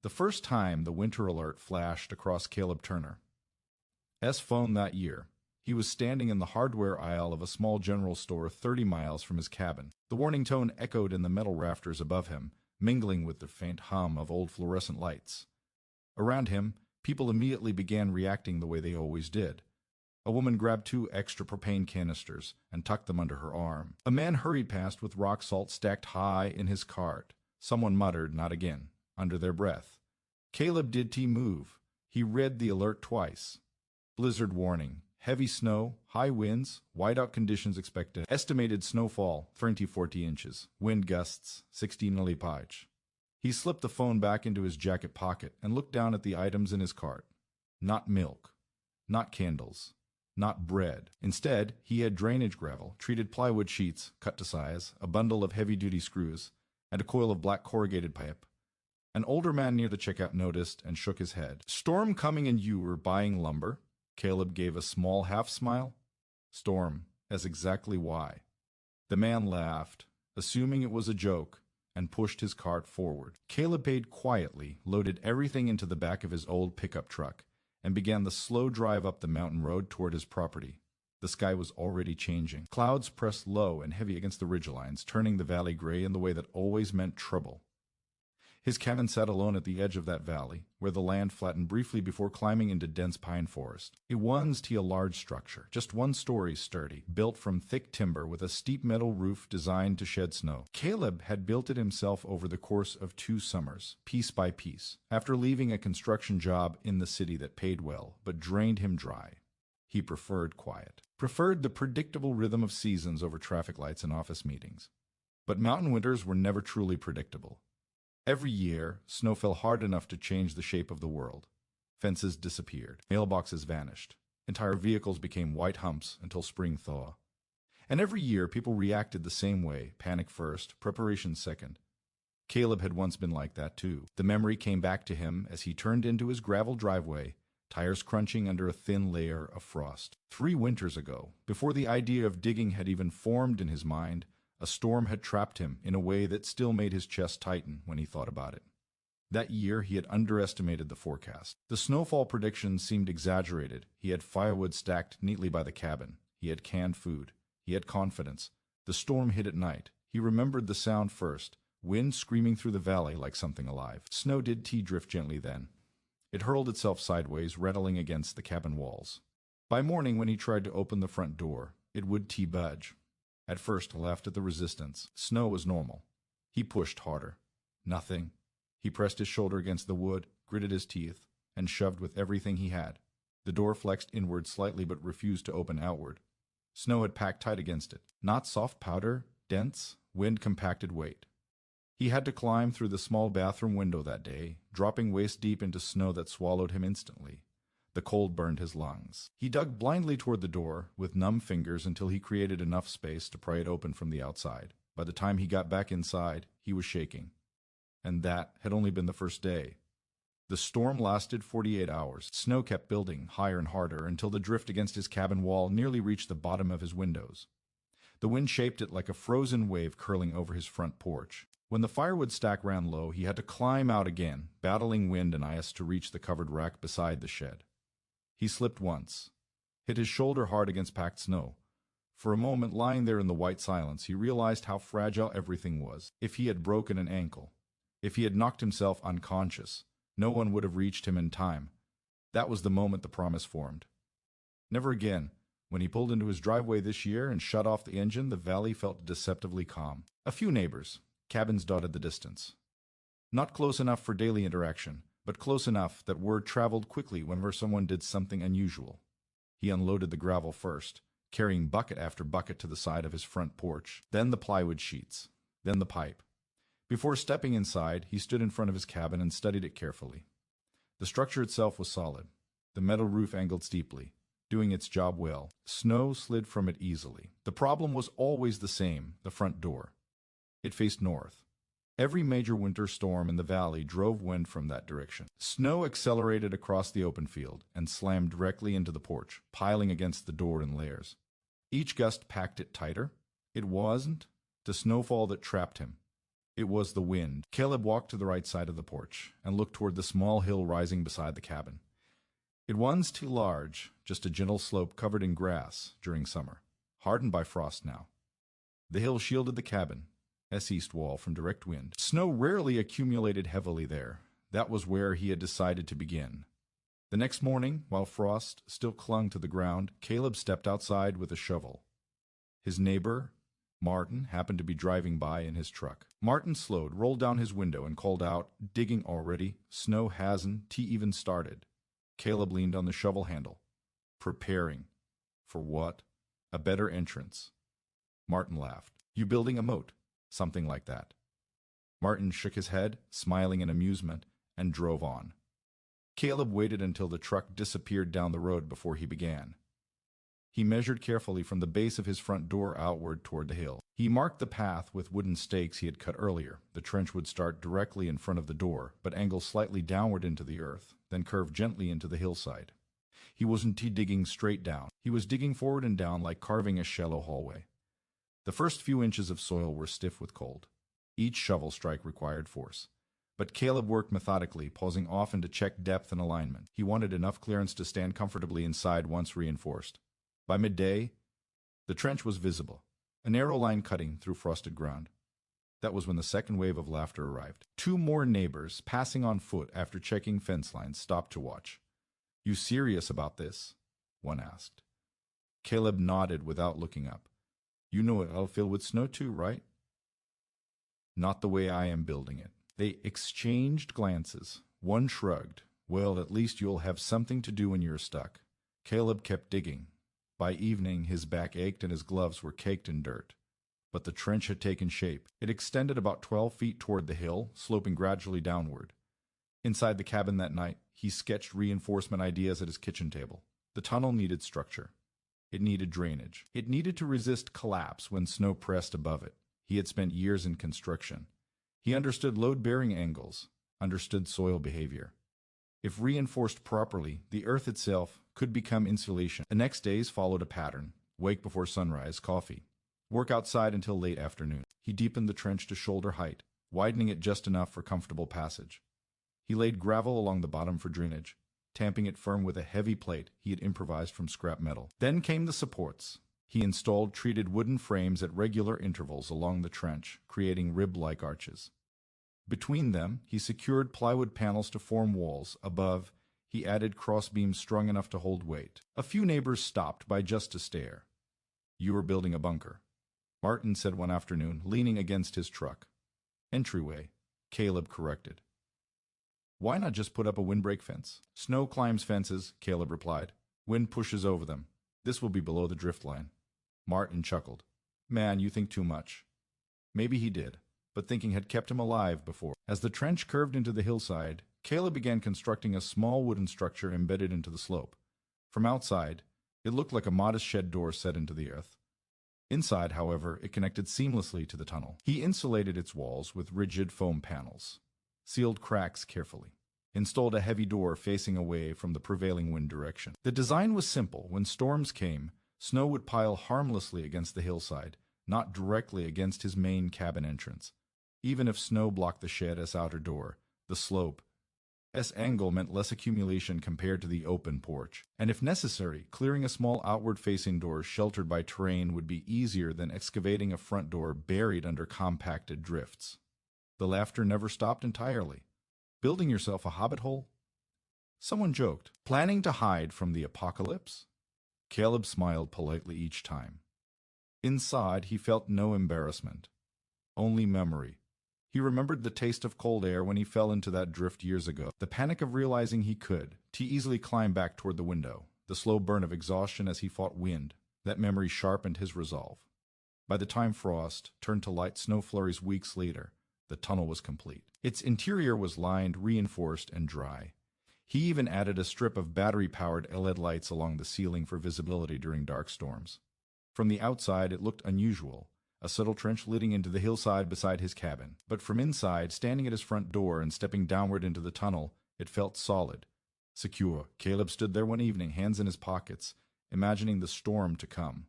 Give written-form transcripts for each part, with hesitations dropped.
The first time the winter alert flashed across Caleb Turner's phone that year, he was standing in the hardware aisle of a small general store 30 miles from his cabin. The warning tone echoed in the metal rafters above him, mingling with the faint hum of old fluorescent lights. Around him, people immediately began reacting the way they always did. A woman grabbed 2 extra propane canisters and tucked them under her arm. A man hurried past with rock salt stacked high in his cart. Someone muttered, "Not again," under their breath. Caleb did move. He read the alert twice. Blizzard warning, heavy snow, high winds, whiteout conditions expected. Estimated snowfall, 30 to 40 inches. Wind gusts, 60 mph. He slipped the phone back into his jacket pocket and looked down at the items in his cart. Not milk. Not candles. Not bread. Instead, he had drainage gravel, treated plywood sheets, cut to size, a bundle of heavy-duty screws, and a coil of black corrugated pipe. An older man near the checkout noticed and shook his head. "Storm coming and you were buying lumber?" Caleb gave a small half-smile. "Storm, that's exactly why." The man laughed, assuming it was a joke, and pushed his cart forward. Caleb paid quietly, loaded everything into the back of his old pickup truck, and began the slow drive up the mountain road toward his property. The sky was already changing. Clouds pressed low and heavy against the ridgelines, turning the valley gray in the way that always meant trouble. His cabin sat alone at the edge of that valley, where the land flattened briefly before climbing into dense pine forest. It was a large structure, just 1 story sturdy, built from thick timber with a steep metal roof designed to shed snow. Caleb had built it himself over the course of 2 summers, piece by piece, after leaving a construction job in the city that paid well, but drained him dry. He preferred quiet, preferred the predictable rhythm of seasons over traffic lights and office meetings. But mountain winters were never truly predictable. Every year, snow fell hard enough to change the shape of the world. Fences disappeared. Mailboxes vanished. Entire vehicles became white humps until spring thaw. And every year, people reacted the same way, panic first, preparation second. Caleb had once been like that too. The memory came back to him as he turned into his gravel driveway, tires crunching under a thin layer of frost. 3 winters ago, before the idea of digging had even formed in his mind, a storm had trapped him in a way that still made his chest tighten when he thought about it. That year he had underestimated the forecast. The snowfall predictions seemed exaggerated. He had firewood stacked neatly by the cabin. He had canned food. He had confidence. The storm hit at night. He remembered the sound first, wind screaming through the valley like something alive. Snow did drift gently then. It hurled itself sideways, rattling against the cabin walls. By morning, when he tried to open the front door, it would budge. At first, laughed at the resistance. Snow was normal. He pushed harder. Nothing. He pressed his shoulder against the wood, gritted his teeth, and shoved with everything he had. The door flexed inward slightly but refused to open outward. Snow had packed tight against it. Not soft powder, dense, wind-compacted weight. He had to climb through the small bathroom window that day, dropping waist-deep into snow that swallowed him instantly. The cold burned his lungs. He dug blindly toward the door, with numb fingers, until he created enough space to pry it open from the outside. By the time he got back inside, he was shaking. And that had only been the first day. The storm lasted 48 hours. Snow kept building, higher and harder, until the drift against his cabin wall nearly reached the bottom of his windows. The wind shaped it like a frozen wave curling over his front porch. When the firewood stack ran low, he had to climb out again, battling wind and ice to reach the covered rack beside the shed. He slipped once, hit his shoulder hard against packed snow. For a moment, lying there in the white silence, he realized how fragile everything was. If he had broken an ankle, if he had knocked himself unconscious, no one would have reached him in time. That was the moment the promise formed. Never again. When he pulled into his driveway this year and shut off the engine, the valley felt deceptively calm. A few neighbors, cabins dotted the distance. Not close enough for daily interaction, but close enough that word traveled quickly whenever someone did something unusual. He unloaded the gravel first, carrying bucket after bucket to the side of his front porch, then the plywood sheets, then the pipe. Before stepping inside, he stood in front of his cabin and studied it carefully. The structure itself was solid. The metal roof angled steeply, doing its job well. Snow slid from it easily. The problem was always the same, the front door. It faced north. Every major winter storm in the valley drove wind from that direction. Snow accelerated across the open field and slammed directly into the porch, piling against the door in layers. Each gust packed it tighter. It wasn't the snowfall that trapped him. It was the wind. Caleb walked to the right side of the porch and looked toward the small hill rising beside the cabin. It wasn't too large, just a gentle slope covered in grass during summer, hardened by frost now. The hill shielded the cabin's east wall from direct wind. Snow rarely accumulated heavily there. That was where he had decided to begin. The next morning, while frost still clung to the ground, Caleb stepped outside with a shovel. His neighbor, Martin, happened to be driving by in his truck. Martin slowed, rolled down his window, and called out, "Digging already? Snow hasn't even started." Caleb leaned on the shovel handle. "Preparing. For what?" "A better entrance." Martin laughed. "You building a moat?" "Something like that." Martin shook his head, smiling in amusement, and drove on. Caleb waited until the truck disappeared down the road before he began. He measured carefully from the base of his front door outward toward the hill. He marked the path with wooden stakes he had cut earlier. The trench would start directly in front of the door, but angle slightly downward into the earth, then curve gently into the hillside. He wasn't digging straight down. He was digging forward and down like carving a shallow hallway. The first few inches of soil were stiff with cold. Each shovel strike required force. But Caleb worked methodically, pausing often to check depth and alignment. He wanted enough clearance to stand comfortably inside once reinforced. By midday, the trench was visible, a narrow line cutting through frosted ground. That was when the second wave of laughter arrived. Two more neighbors, passing on foot after checking fence lines, stopped to watch. "You serious about this?" one asked. Caleb nodded without looking up. "You know it'll fill with snow too, right?" "Not the way I am building it." They exchanged glances. One shrugged. "Well, at least you'll have something to do when you're stuck." Caleb kept digging. By evening, his back ached and his gloves were caked in dirt. But the trench had taken shape. It extended about 12 feet toward the hill, sloping gradually downward. Inside the cabin that night, he sketched reinforcement ideas at his kitchen table. The tunnel needed structure. It needed drainage. It needed to resist collapse when snow pressed above it. He had spent years in construction. He understood load-bearing angles, understood soil behavior. If reinforced properly, the earth itself could become insulation. The next days followed a pattern. Wake before sunrise, coffee. Work outside until late afternoon. He deepened the trench to shoulder height, widening it just enough for comfortable passage. He laid gravel along the bottom for drainage, tamping it firm with a heavy plate he had improvised from scrap metal. Then came the supports. He installed treated wooden frames at regular intervals along the trench, creating rib-like arches. Between them, he secured plywood panels to form walls. Above, he added crossbeams strong enough to hold weight. A few neighbors stopped by just to stare. "You were building a bunker," Martin said one afternoon, leaning against his truck. "Entryway," Caleb corrected. "Why not just put up a windbreak fence?" "Snow climbs fences," Caleb replied. "Wind pushes over them. This will be below the drift line." Martin chuckled. "Man, you think too much." Maybe he did, but thinking had kept him alive before. As the trench curved into the hillside, Caleb began constructing a small wooden structure embedded into the slope. From outside, it looked like a modest shed door set into the earth. Inside, however, it connected seamlessly to the tunnel. He insulated its walls with rigid foam panels, sealed cracks carefully, installed a heavy door facing away from the prevailing wind direction. The design was simple. When storms came, snow would pile harmlessly against the hillside, not directly against his main cabin entrance. Even if snow blocked the shed's outer door, the slope's angle meant less accumulation compared to the open porch. And if necessary, clearing a small outward-facing door sheltered by terrain would be easier than excavating a front door buried under compacted drifts. The laughter never stopped entirely. "Building yourself a hobbit hole?" Someone joked. "Planning to hide from the apocalypse?" Caleb smiled politely each time. Inside, he felt no embarrassment, only memory. He remembered the taste of cold air when he fell into that drift years ago, the panic of realizing he could easily climb back toward the window, the slow burn of exhaustion as he fought wind. That memory sharpened his resolve. By the time frost turned to light snow flurries weeks later, the tunnel was complete. Its interior was lined, reinforced, and dry. He even added a strip of battery-powered LED lights along the ceiling for visibility during dark storms. From the outside, it looked unusual, a subtle trench leading into the hillside beside his cabin. But from inside, standing at his front door and stepping downward into the tunnel, it felt solid, secure. Caleb stood there one evening, hands in his pockets, imagining the storm to come,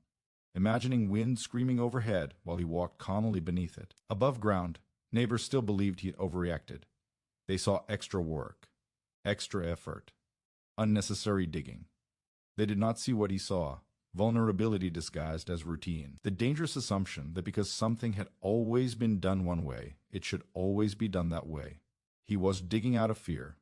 imagining wind screaming overhead while he walked calmly beneath it. Above ground, Neighbors still believed he had overreacted. They saw extra work, extra effort, unnecessary digging. They did not see what he saw: vulnerability disguised as routine. The dangerous assumption that because something had always been done one way, it should always be done that way. He was digging out of fear.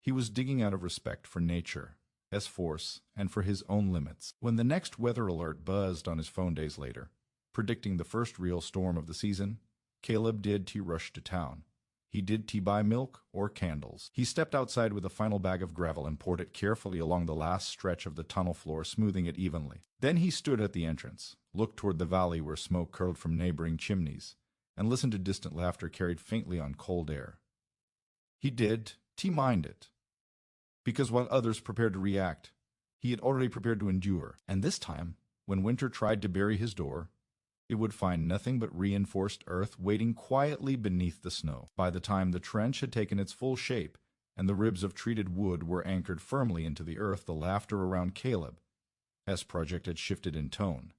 He was digging out of respect for nature, as force, and for his own limits. When the next weather alert buzzed on his phone days later, predicting the first real storm of the season, Caleb did rush to town. He did buy milk or candles. He stepped outside with a final bag of gravel and poured it carefully along the last stretch of the tunnel floor, smoothing it evenly. Then he stood at the entrance, looked toward the valley where smoke curled from neighboring chimneys, and listened to distant laughter carried faintly on cold air. He did mind it, because while others prepared to react, he had already prepared to endure. And this time, when winter tried to bury his door, it would find nothing but reinforced earth waiting quietly beneath the snow. By the time the trench had taken its full shape and the ribs of treated wood were anchored firmly into the earth, the laughter around Caleb's project had shifted in tone.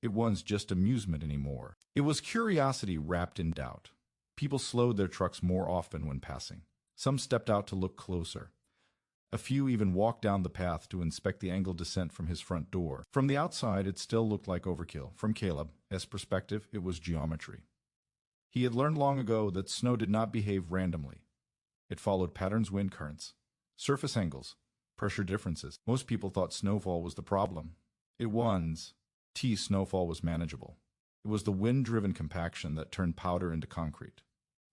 It wasn't just amusement anymore. It was curiosity wrapped in doubt. People slowed their trucks more often when passing. Some stepped out to look closer. A few even walked down the path to inspect the angled descent from his front door. From the outside, it still looked like overkill. From Caleb's perspective, it was geometry. He had learned long ago that snow did not behave randomly. It followed patterns, wind currents, surface angles, pressure differences. Most people thought snowfall was the problem. It was. Snowfall was manageable. It was the wind-driven compaction that turned powder into concrete.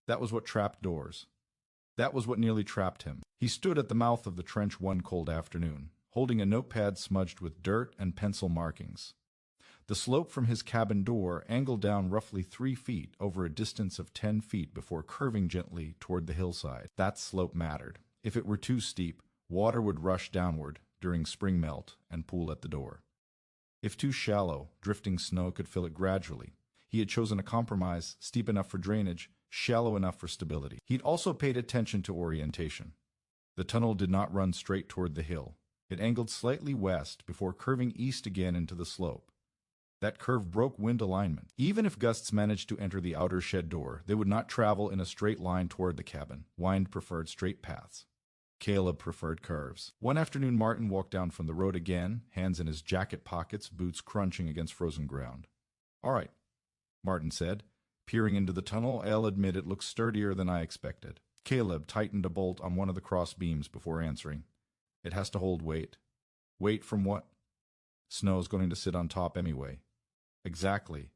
That was what trapped doors. That was what nearly trapped him. He stood at the mouth of the trench one cold afternoon, holding a notepad smudged with dirt and pencil markings. The slope from his cabin door angled down roughly 3 feet over a distance of 10 feet before curving gently toward the hillside. That slope mattered. If it were too steep, water would rush downward during spring melt and pool at the door. If too shallow, drifting snow could fill it gradually. He had chosen a compromise steep enough for drainage, shallow enough for stability. He'd also paid attention to orientation. The tunnel did not run straight toward the hill. It angled slightly west before curving east again into the slope. That curve broke wind alignment. Even if gusts managed to enter the outer shed door, they would not travel in a straight line toward the cabin. Wind preferred straight paths. Caleb preferred curves. One afternoon, Martin walked down from the road again, hands in his jacket pockets, boots crunching against frozen ground. "All right," Martin said. Peering into the tunnel, I'll admit it looks sturdier than I expected. Caleb tightened a bolt on one of the cross beams before answering. "It has to hold weight." "Weight from what?" "Snow's going to sit on top anyway." "Exactly."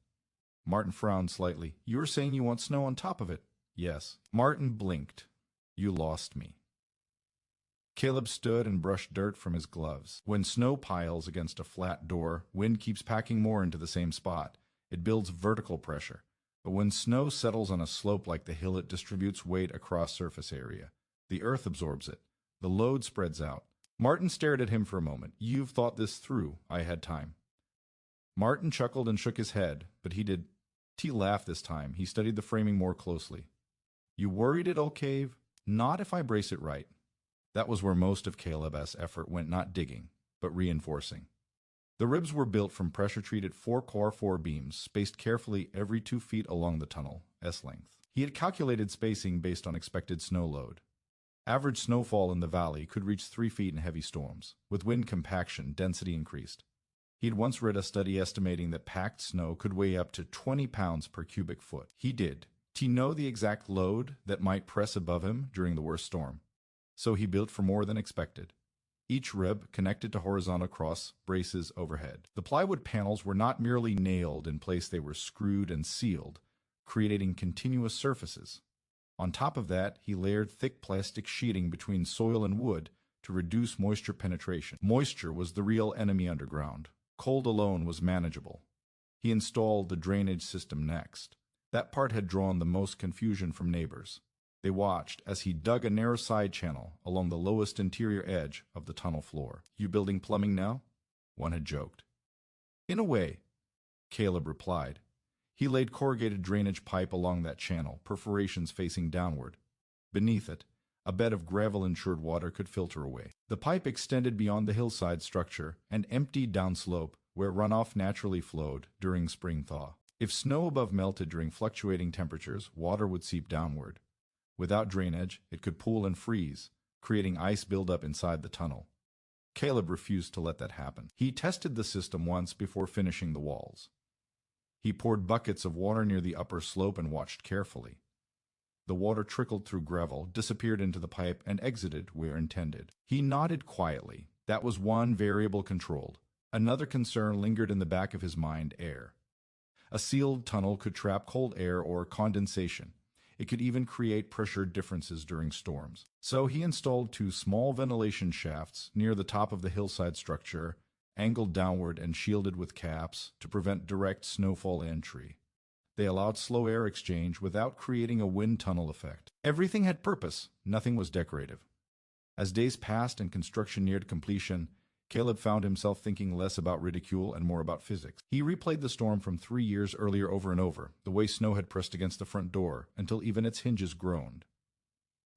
Martin frowned slightly. "You were saying you want snow on top of it." "Yes." Martin blinked. "You lost me." Caleb stood and brushed dirt from his gloves. When snow piles against a flat door, wind keeps packing more into the same spot. It builds vertical pressure. But when snow settles on a slope like the hill, it distributes weight across surface area. The earth absorbs it. The load spreads out. Martin stared at him for a moment. "You've thought this through." "I had time." Martin chuckled and shook his head, but he did. T laughed this time. He studied the framing more closely. "You worried it'll cave?" "Not if I brace it right." That was where most of Caleb's effort went, not digging, but reinforcing. The ribs were built from pressure-treated 4-core beams, spaced carefully every 2 feet along the tunnel's length. He had calculated spacing based on expected snow load. Average snowfall in the valley could reach 3 feet in heavy storms. With wind compaction, density increased. He had once read a study estimating that packed snow could weigh up to 20 pounds per cubic foot. He did. To know the exact load that might press above him during the worst storm. So he built for more than expected. Each rib connected to horizontal cross braces overhead. The plywood panels were not merely nailed in place, they were screwed and sealed, creating continuous surfaces. On top of that, he layered thick plastic sheeting between soil and wood to reduce moisture penetration. Moisture was the real enemy underground. Cold alone was manageable. He installed the drainage system next. That part had drawn the most confusion from neighbors. They watched as he dug a narrow side channel along the lowest interior edge of the tunnel floor. "You building plumbing now?" one had joked. "In a way," Caleb replied. He laid corrugated drainage pipe along that channel, perforations facing downward. Beneath it, a bed of gravel-insured water could filter away. The pipe extended beyond the hillside structure and emptied downslope where runoff naturally flowed during spring thaw. If snow above melted during fluctuating temperatures, water would seep downward. Without drainage, it could pool and freeze, creating ice buildup inside the tunnel. Caleb refused to let that happen. He tested the system once before finishing the walls. He poured buckets of water near the upper slope and watched carefully. The water trickled through gravel, disappeared into the pipe, and exited where intended. He nodded quietly. That was one variable controlled. Another concern lingered in the back of his mind: air. A sealed tunnel could trap cold air or condensation. It could even create pressure differences during storms. So he installed 2 small ventilation shafts near the top of the hillside structure, angled downward and shielded with caps to prevent direct snowfall entry. They allowed slow air exchange without creating a wind tunnel effect. Everything had purpose, nothing was decorative. As days passed and construction neared completion, Caleb found himself thinking less about ridicule and more about physics. He replayed the storm from 3 years earlier over and over, the way snow had pressed against the front door until even its hinges groaned.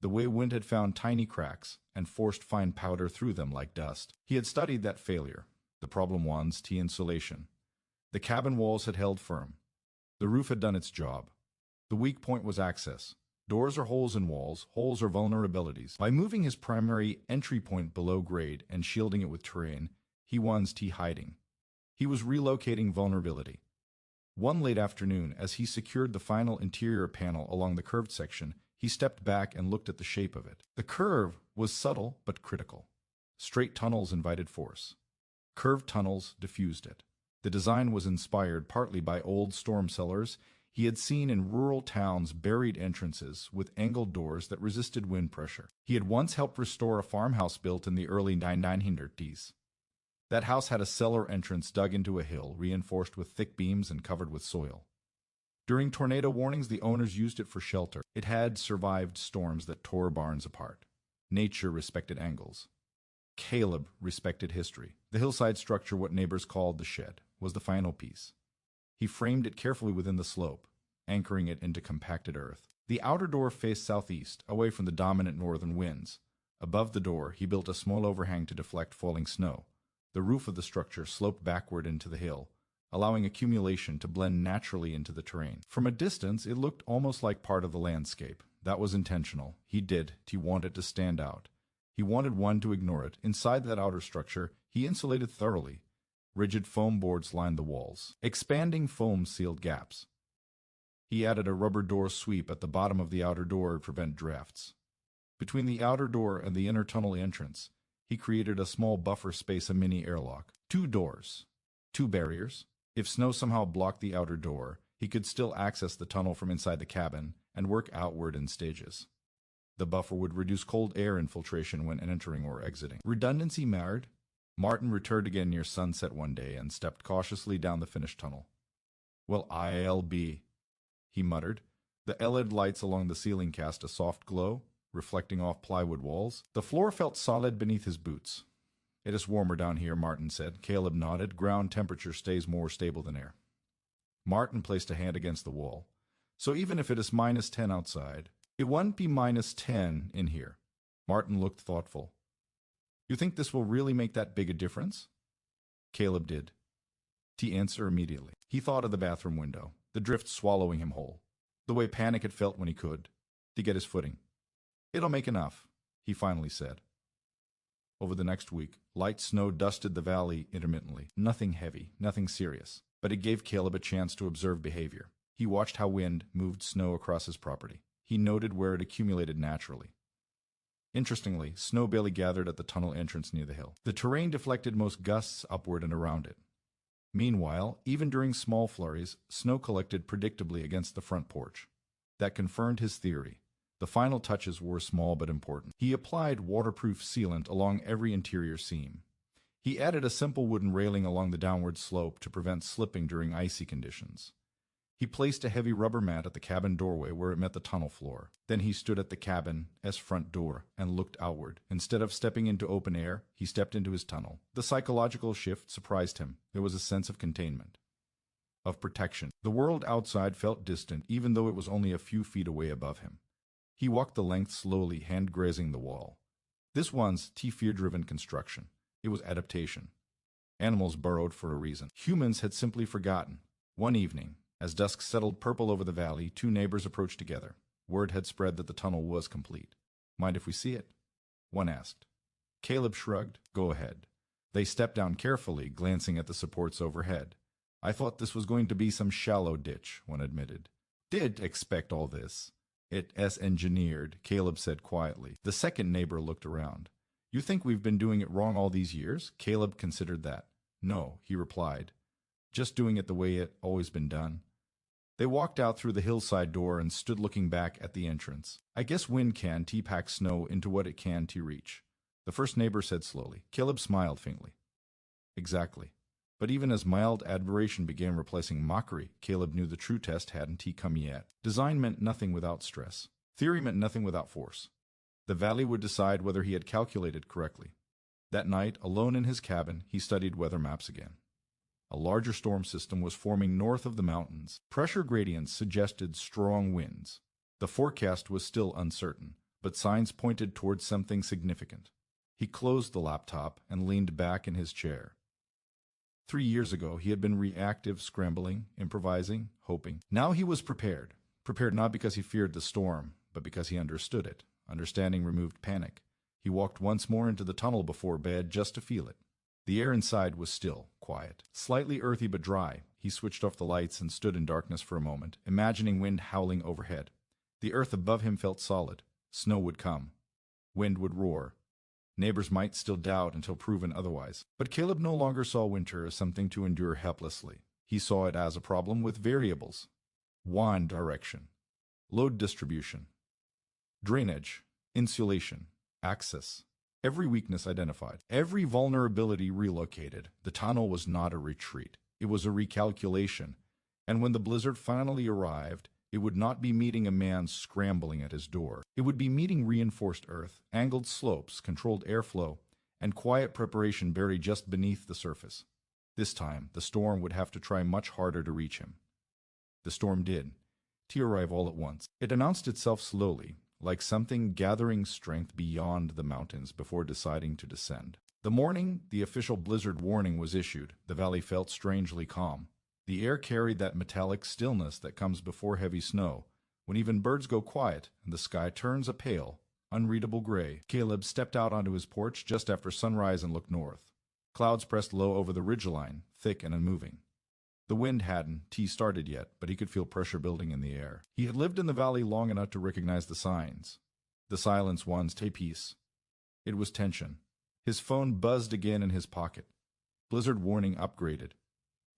The way wind had found tiny cracks and forced fine powder through them like dust. He had studied that failure. The problem was T-insulation. The cabin walls had held firm. The roof had done its job. The weak point was access. Doors are holes in walls, holes are vulnerabilities. By moving his primary entry point below grade and shielding it with terrain, he won T-hiding. He was relocating vulnerability. One late afternoon, as he secured the final interior panel along the curved section, he stepped back and looked at the shape of it. The curve was subtle but critical. Straight tunnels invited force. Curved tunnels diffused it. The design was inspired partly by old storm cellars he had seen in rural towns, buried entrances with angled doors that resisted wind pressure. He had once helped restore a farmhouse built in the early 1900s. That house had a cellar entrance dug into a hill, reinforced with thick beams and covered with soil. During tornado warnings, the owners used it for shelter. It had survived storms that tore barns apart. Nature respected angles. Caleb respected history. The hillside structure, what neighbors called the shed, was the final piece. He framed it carefully within the slope, anchoring it into compacted earth. The outer door faced southeast, away from the dominant northern winds. Above the door, he built a small overhang to deflect falling snow. The roof of the structure sloped backward into the hill, allowing accumulation to blend naturally into the terrain. From a distance, it looked almost like part of the landscape. That was intentional. He wanted to stand out. He wanted one to ignore it. Inside that outer structure, he insulated thoroughly. Rigid foam boards lined the walls. Expanding foam sealed gaps. He added a rubber door sweep at the bottom of the outer door to prevent drafts. Between the outer door and the inner tunnel entrance, he created a small buffer space, a mini airlock. 2 doors. 2 barriers. If snow somehow blocked the outer door, he could still access the tunnel from inside the cabin and work outward in stages. The buffer would reduce cold air infiltration when entering or exiting. Redundancy mattered. Martin returned again near sunset one day and stepped cautiously down the finished tunnel. "Well, I'll be," he muttered. The LED lights along the ceiling cast a soft glow, reflecting off plywood walls. The floor felt solid beneath his boots. "It is warmer down here," Martin said. Caleb nodded. "Ground temperature stays more stable than air." Martin placed a hand against the wall. "So even if it is -10 outside, it won't be -10 in here." Martin looked thoughtful. "You think this will really make that big a difference?" Caleb did. T answer immediately. He thought of the bathroom window, the drift swallowing him whole, the way panic had felt when he could, to get his footing. "It'll make enough," he finally said. Over the next week, light snow dusted the valley intermittently. Nothing heavy, nothing serious, but it gave Caleb a chance to observe behavior. He watched how wind moved snow across his property. He noted where it accumulated naturally. Interestingly, snow barely gathered at the tunnel entrance near the hill. The terrain deflected most gusts upward and around it. Meanwhile, even during small flurries, snow collected predictably against the front porch. That confirmed his theory. The final touches were small but important. He applied waterproof sealant along every interior seam. He added a simple wooden railing along the downward slope to prevent slipping during icy conditions. He placed a heavy rubber mat at the cabin doorway where it met the tunnel floor. Then he stood at the cabin's front door and looked outward. Instead of stepping into open air, he stepped into his tunnel. The psychological shift surprised him. There was a sense of containment, of protection. The world outside felt distant, even though it was only a few feet away above him. He walked the length slowly, hand grazing the wall. This was fear-driven construction. It was adaptation. Animals burrowed for a reason. Humans had simply forgotten. One evening, As dusk settled purple over the valley, two neighbors approached together. Word had spread that the tunnel was complete. "Mind if we see it?" one asked. Caleb shrugged. "Go ahead." They stepped down carefully, glancing at the supports overhead. "I thought this was going to be some shallow ditch," one admitted. "Did expect all this. It's engineered," Caleb said quietly. The second neighbor looked around. "You think we've been doing it wrong all these years?" Caleb considered that. "No," he replied. "Just doing it the way it always been done." They walked out through the hillside door and stood looking back at the entrance. "I guess wind can pack snow into what it can reach," the first neighbor said slowly. Caleb smiled faintly. "Exactly." But even as mild admiration began replacing mockery, Caleb knew the true test hadn't come yet. Design meant nothing without stress. Theory meant nothing without force. The valley would decide whether he had calculated correctly. That night, alone in his cabin, he studied weather maps again. A larger storm system was forming north of the mountains. Pressure gradients suggested strong winds. The forecast was still uncertain, but signs pointed towards something significant. He closed the laptop and leaned back in his chair. 3 years ago, he had been reactive, scrambling, improvising, hoping. Now he was prepared. Prepared not because he feared the storm, but because he understood it. Understanding removed panic. He walked once more into the tunnel before bed just to feel it. The air inside was still, quiet, slightly earthy but dry. He switched off the lights and stood in darkness for a moment, imagining wind howling overhead. The earth above him felt solid. Snow would come. Wind would roar. Neighbors might still doubt until proven otherwise. But Caleb no longer saw winter as something to endure helplessly. He saw it as a problem with variables. Wind direction, load distribution, drainage, insulation, access. Every weakness identified, every vulnerability relocated. The tunnel was not a retreat. It was a recalculation. And when the blizzard finally arrived, it would not be meeting a man scrambling at his door. It would be meeting reinforced earth, angled slopes, controlled airflow, and quiet preparation buried just beneath the surface. This time, the storm would have to try much harder to reach him. The storm did, to arrive all at once. It announced itself slowly, like something gathering strength beyond the mountains before deciding to descend. The morning the official blizzard warning was issued, the valley felt strangely calm. The air carried that metallic stillness that comes before heavy snow, when even birds go quiet and the sky turns a pale, unreadable gray. Caleb stepped out onto his porch just after sunrise and looked north. Clouds pressed low over the ridgeline, thick and unmoving. The wind hadn't started yet, but he could feel pressure building in the air. He had lived in the valley long enough to recognize the signs. The silence ones, peace. It was tension. His phone buzzed again in his pocket. Blizzard warning upgraded.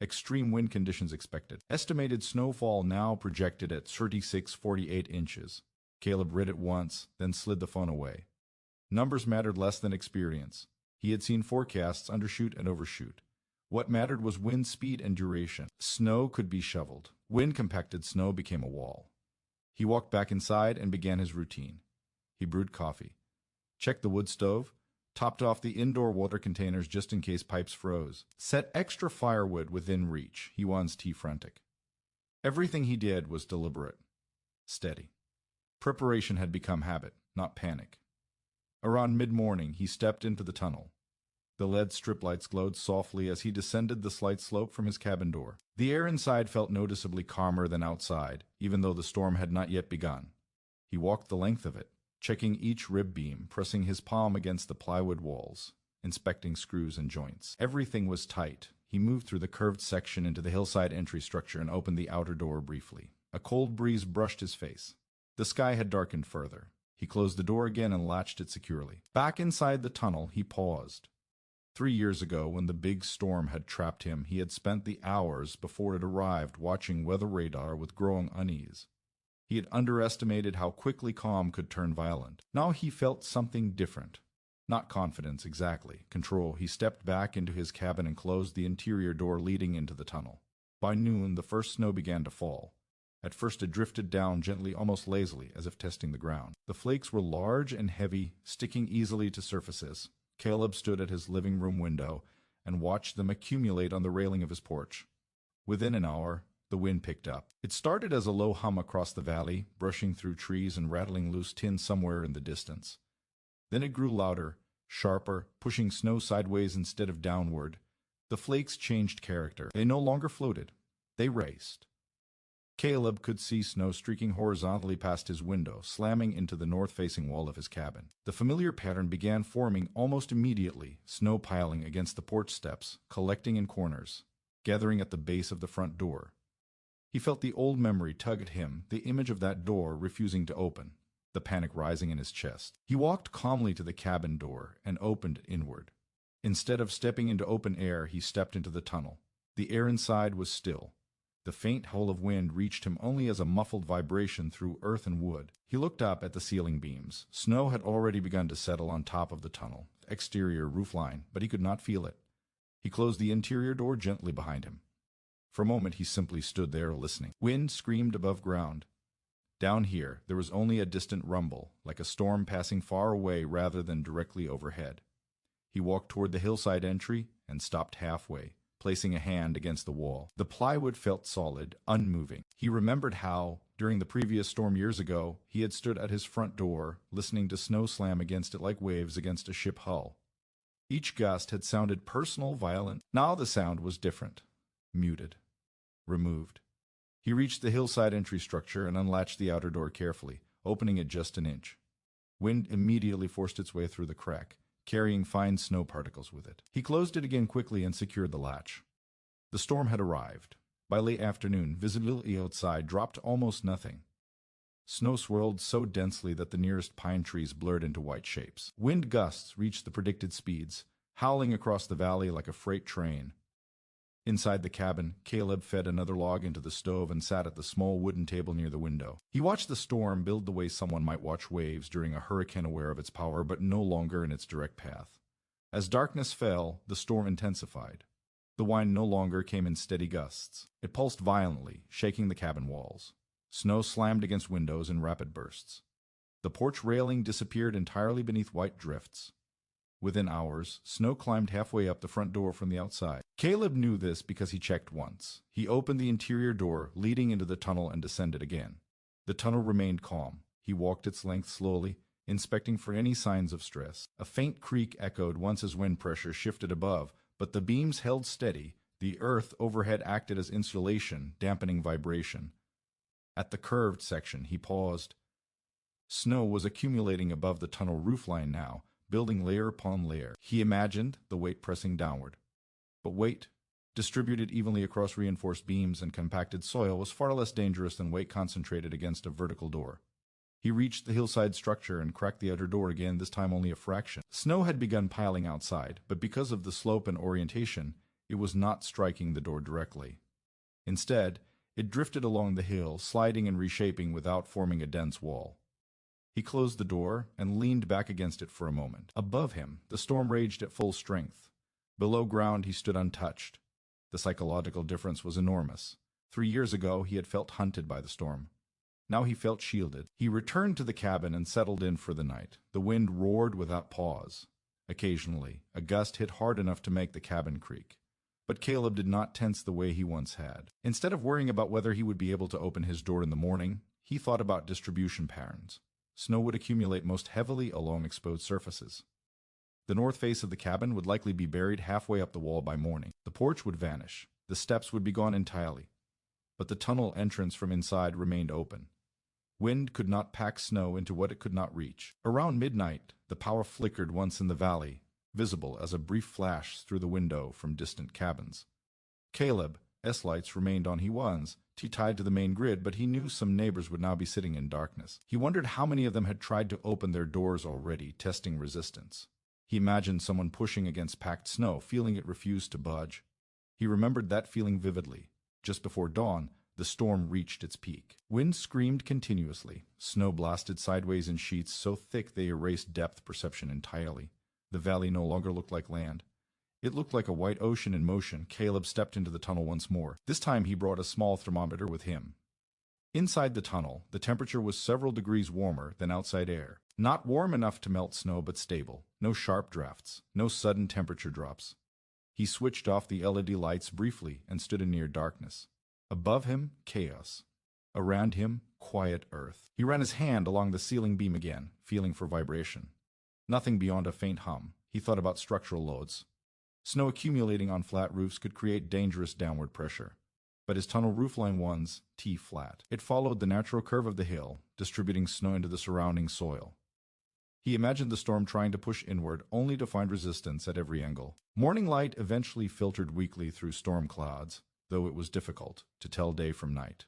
Extreme wind conditions expected. Estimated snowfall now projected at 36-48 inches. Caleb read it once, then slid the phone away. Numbers mattered less than experience. He had seen forecasts undershoot and overshoot. What mattered was wind speed and duration. Snow could be shoveled. Wind-compacted snow became a wall. He walked back inside and began his routine. He brewed coffee, checked the wood stove, topped off the indoor water containers just in case pipes froze, set extra firewood within reach. He was frantic. Everything he did was deliberate, steady. Preparation had become habit, not panic. Around mid-morning, he stepped into the tunnel. The lead strip lights glowed softly as he descended the slight slope from his cabin door. The air inside felt noticeably calmer than outside, even though the storm had not yet begun. He walked the length of it, checking each rib beam, pressing his palm against the plywood walls, inspecting screws and joints. Everything was tight. He moved through the curved section into the hillside entry structure and opened the outer door briefly. A cold breeze brushed his face. The sky had darkened further. He closed the door again and latched it securely. Back inside the tunnel, he paused. 3 years ago, when the big storm had trapped him, he had spent the hours before it arrived watching weather radar with growing unease. He had underestimated how quickly calm could turn violent. Now he felt something different. Not confidence exactly, control. He stepped back into his cabin and closed the interior door leading into the tunnel. By noon, the first snow began to fall. At first it drifted down gently, almost lazily, as if testing the ground. The flakes were large and heavy, sticking easily to surfaces. Caleb stood at his living room window and watched them accumulate on the railing of his porch. Within an hour, the wind picked up. It started as a low hum across the valley, brushing through trees and rattling loose tin somewhere in the distance. Then it grew louder, sharper, pushing snow sideways instead of downward. The flakes changed character. They no longer floated. They raced. Caleb could see snow streaking horizontally past his window, slamming into the north-facing wall of his cabin. The familiar pattern began forming almost immediately, snow piling against the porch steps, collecting in corners, gathering at the base of the front door. He felt the old memory tug at him, the image of that door refusing to open, the panic rising in his chest. He walked calmly to the cabin door and opened it inward. Instead of stepping into open air, he stepped into the tunnel. The air inside was still. The faint howl of wind reached him only as a muffled vibration through earth and wood. He looked up at the ceiling beams. Snow had already begun to settle on top of the tunnel, exterior roofline, but he could not feel it. He closed the interior door gently behind him. For a moment he simply stood there listening. Wind screamed above ground. Down here there was only a distant rumble, like a storm passing far away rather than directly overhead. He walked toward the hillside entry and stopped halfway, placing a hand against the wall. The plywood felt solid, unmoving. He remembered how, during the previous storm years ago, he had stood at his front door, listening to snow slam against it like waves against a ship hull. Each gust had sounded personal, violent. Now the sound was different, muted, removed. He reached the hillside entry structure and unlatched the outer door carefully, opening it just an inch. Wind immediately forced its way through the crack, carrying fine snow particles with it. He closed it again quickly and secured the latch. The storm had arrived. By late afternoon, visibility outside dropped to almost nothing. Snow swirled so densely that the nearest pine trees blurred into white shapes. Wind gusts reached the predicted speeds, howling across the valley like a freight train. Inside the cabin, Caleb fed another log into the stove and sat at the small wooden table near the window. He watched the storm build the way someone might watch waves during a hurricane, aware of its power but no longer in its direct path. As darkness fell, the storm intensified. The wind no longer came in steady gusts. It pulsed violently, shaking the cabin walls. Snow slammed against windows in rapid bursts. The porch railing disappeared entirely beneath white drifts. Within hours, snow climbed halfway up the front door from the outside. Caleb knew this because he checked once. He opened the interior door leading into the tunnel and descended again. The tunnel remained calm. He walked its length slowly, inspecting for any signs of stress. A faint creak echoed once as wind pressure shifted above, but the beams held steady. The earth overhead acted as insulation, dampening vibration. At the curved section, he paused. Snow was accumulating above the tunnel roofline now, building layer upon layer. He imagined the weight pressing downward. But weight, distributed evenly across reinforced beams and compacted soil, was far less dangerous than weight concentrated against a vertical door. He reached the hillside structure and cracked the outer door again, this time only a fraction. Snow had begun piling outside, but because of the slope and orientation, it was not striking the door directly. Instead, it drifted along the hill, sliding and reshaping without forming a dense wall. He closed the door and leaned back against it for a moment. Above him, the storm raged at full strength. Below ground, he stood untouched. The psychological difference was enormous. 3 years ago, he had felt hunted by the storm. Now he felt shielded. He returned to the cabin and settled in for the night. The wind roared without pause. Occasionally, a gust hit hard enough to make the cabin creak. But Caleb did not tense the way he once had. Instead of worrying about whether he would be able to open his door in the morning, he thought about distribution patterns. Snow would accumulate most heavily along exposed surfaces. The north face of the cabin would likely be buried halfway up the wall by morning. The porch would vanish. The steps would be gone entirely. But the tunnel entrance from inside remained open. Wind could not pack snow into what it could not reach. Around midnight, the power flickered once in the valley, visible as a brief flash through the window from distant cabins. Caleb, S-lights remained on. He was tied to the main grid, but he knew some neighbors would now be sitting in darkness. He wondered how many of them had tried to open their doors already, testing resistance. He imagined someone pushing against packed snow, feeling it refused to budge. He remembered that feeling vividly. Just before dawn, the storm reached its peak. Wind screamed continuously. Snow blasted sideways in sheets so thick they erased depth perception entirely. The valley no longer looked like land. It looked like a white ocean in motion. Caleb stepped into the tunnel once more. This time he brought a small thermometer with him. Inside the tunnel, the temperature was several degrees warmer than outside air. Not warm enough to melt snow, but stable. No sharp drafts. No sudden temperature drops. He switched off the LED lights briefly and stood in near darkness. Above him, chaos. Around him, quiet earth. He ran his hand along the ceiling beam again, feeling for vibration. Nothing beyond a faint hum. He thought about structural loads. Snow accumulating on flat roofs could create dangerous downward pressure. but his tunnel roofline was T-flat. It followed the natural curve of the hill, distributing snow into the surrounding soil. He imagined the storm trying to push inward, only to find resistance at every angle. Morning light eventually filtered weakly through storm clouds, though it was difficult to tell day from night.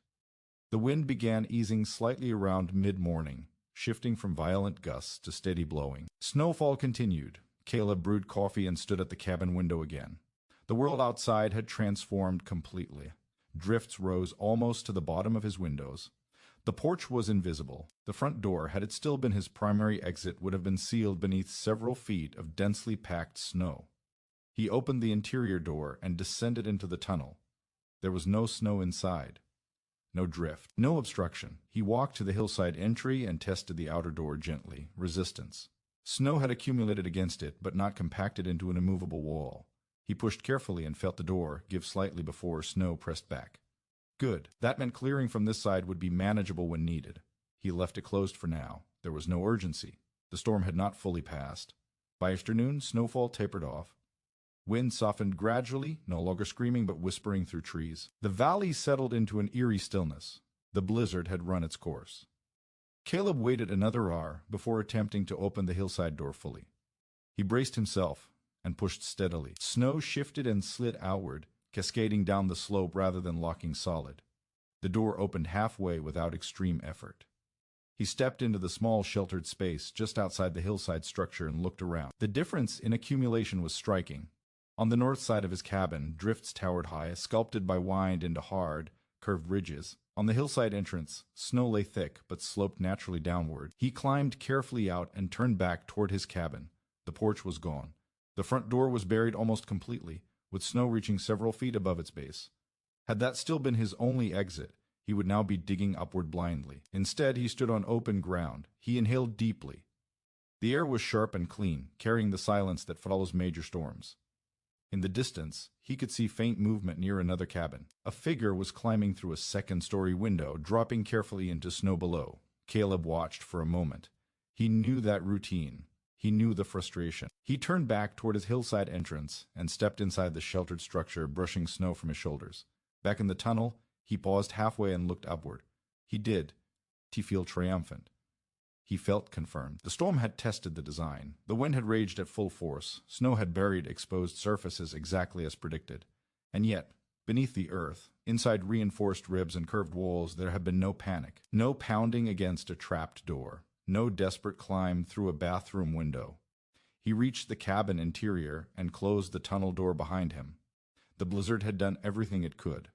The wind began easing slightly around mid-morning, shifting from violent gusts to steady blowing. Snowfall continued. Caleb brewed coffee and stood at the cabin window again. The world outside had transformed completely. Drifts rose almost to the bottom of his windows. The porch was invisible. The front door, had it still been his primary exit, would have been sealed beneath several feet of densely packed snow. He opened the interior door and descended into the tunnel. There was no snow inside. No drift. No obstruction. He walked to the hillside entry and tested the outer door gently. Resistance. Snow had accumulated against it, but not compacted into an immovable wall. He pushed carefully and felt the door give slightly before snow pressed back. Good. That meant clearing from this side would be manageable when needed. He left it closed for now. There was no urgency. The storm had not fully passed. By afternoon, snowfall tapered off. Wind softened gradually, no longer screaming but whispering through trees. The valley settled into an eerie stillness. The blizzard had run its course. Caleb waited another hour before attempting to open the hillside door fully. He braced himself and pushed steadily. Snow shifted and slid outward, cascading down the slope rather than locking solid. The door opened halfway without extreme effort. He stepped into the small sheltered space just outside the hillside structure and looked around. The difference in accumulation was striking. On the north side of his cabin, drifts towered high, sculpted by wind into hard, curved ridges. On the hillside entrance, snow lay thick but sloped naturally downward. He climbed carefully out and turned back toward his cabin. The porch was gone. The front door was buried almost completely, with snow reaching several feet above its base. Had that still been his only exit, he would now be digging upward blindly. Instead, he stood on open ground. He inhaled deeply. The air was sharp and clean, carrying the silence that follows major storms. In the distance, he could see faint movement near another cabin. A figure was climbing through a second-story window, dropping carefully into snow below. Caleb watched for a moment. He knew that routine. He knew the frustration. He turned back toward his hillside entrance and stepped inside the sheltered structure, brushing snow from his shoulders. Back in the tunnel, he paused halfway and looked upward. He did feel triumphant. He felt confirmed. The storm had tested the design. The wind had raged at full force. Snow had buried exposed surfaces exactly as predicted. And yet, beneath the earth, inside reinforced ribs and curved walls, there had been no panic. No pounding against a trapped door. No desperate climb through a bathroom window. He reached the cabin interior and closed the tunnel door behind him. The blizzard had done everything it could.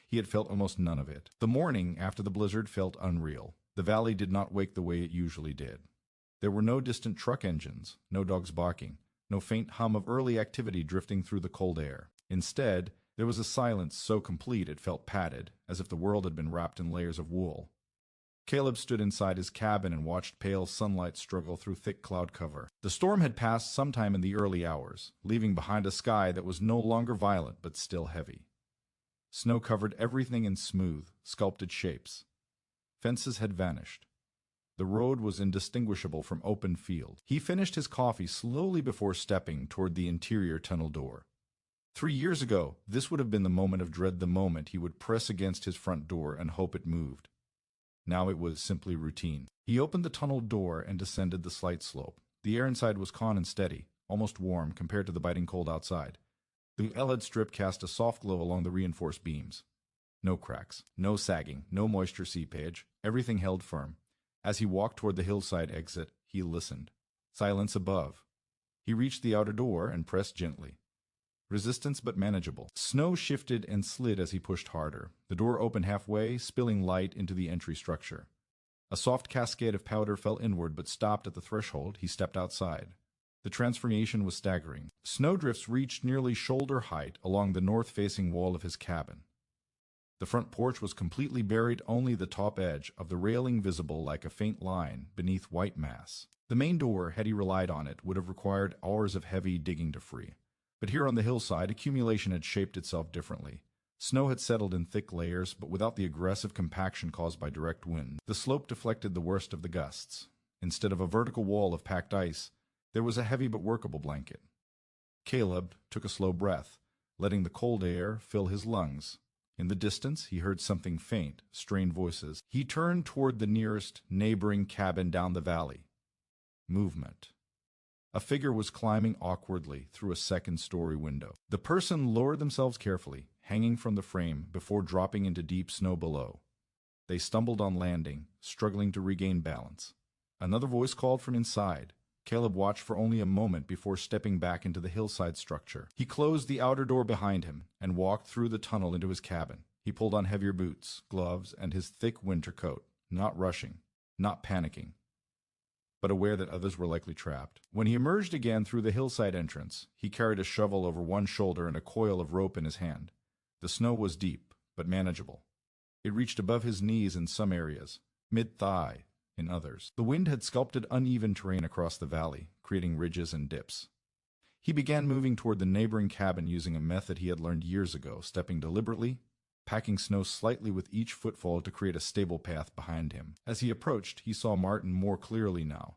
He had felt almost none of it. The morning after the blizzard felt unreal. The valley did not wake the way it usually did. There were no distant truck engines, no dogs barking, no faint hum of early activity drifting through the cold air. Instead, there was a silence so complete it felt padded, as if the world had been wrapped in layers of wool. Caleb stood inside his cabin and watched pale sunlight struggle through thick cloud cover. The storm had passed sometime in the early hours, leaving behind a sky that was no longer violent but still heavy. Snow covered everything in smooth, sculpted shapes. Fences had vanished. The road was indistinguishable from open field. He finished his coffee slowly before stepping toward the interior tunnel door. 3 years ago, this would have been the moment of dread, the moment he would press against his front door and hope it moved. Now it was simply routine. He opened the tunnel door and descended the slight slope. The air inside was calm and steady, almost warm compared to the biting cold outside. The LED strip cast a soft glow along the reinforced beams. No cracks, no sagging, no moisture seepage. Everything held firm. As he walked toward the hillside exit, he listened. Silence above. He reached the outer door and pressed gently. Resistance but manageable. Snow shifted and slid as he pushed harder. The door opened halfway, spilling light into the entry structure. A soft cascade of powder fell inward but stopped at the threshold. He stepped outside. The transformation was staggering. Snowdrifts reached nearly shoulder height along the north-facing wall of his cabin. The front porch was completely buried, only the top edge of the railing visible like a faint line beneath white mass. The main door, had he relied on it, would have required hours of heavy digging to free. But here on the hillside, accumulation had shaped itself differently. Snow had settled in thick layers, but without the aggressive compaction caused by direct wind. The slope deflected the worst of the gusts. Instead of a vertical wall of packed ice, there was a heavy but workable blanket. Caleb took a slow breath, letting the cold air fill his lungs. In the distance, he heard something faint, strained voices. He turned toward the nearest, neighboring cabin down the valley. Movement. A figure was climbing awkwardly through a second-story window. The person lowered themselves carefully, hanging from the frame before dropping into deep snow below. They stumbled on landing, struggling to regain balance. Another voice called from inside. Caleb watched for only a moment before stepping back into the hillside structure. He closed the outer door behind him and walked through the tunnel into his cabin. He pulled on heavier boots, gloves, and his thick winter coat, not rushing, not panicking, but aware that others were likely trapped. When he emerged again through the hillside entrance, he carried a shovel over one shoulder and a coil of rope in his hand. The snow was deep, but manageable. It reached above his knees in some areas, mid-thigh in others. The wind had sculpted uneven terrain across the valley, creating ridges and dips. He began moving toward the neighboring cabin using a method he had learned years ago, stepping deliberately, packing snow slightly with each footfall to create a stable path behind him. As he approached, he saw Martin more clearly now.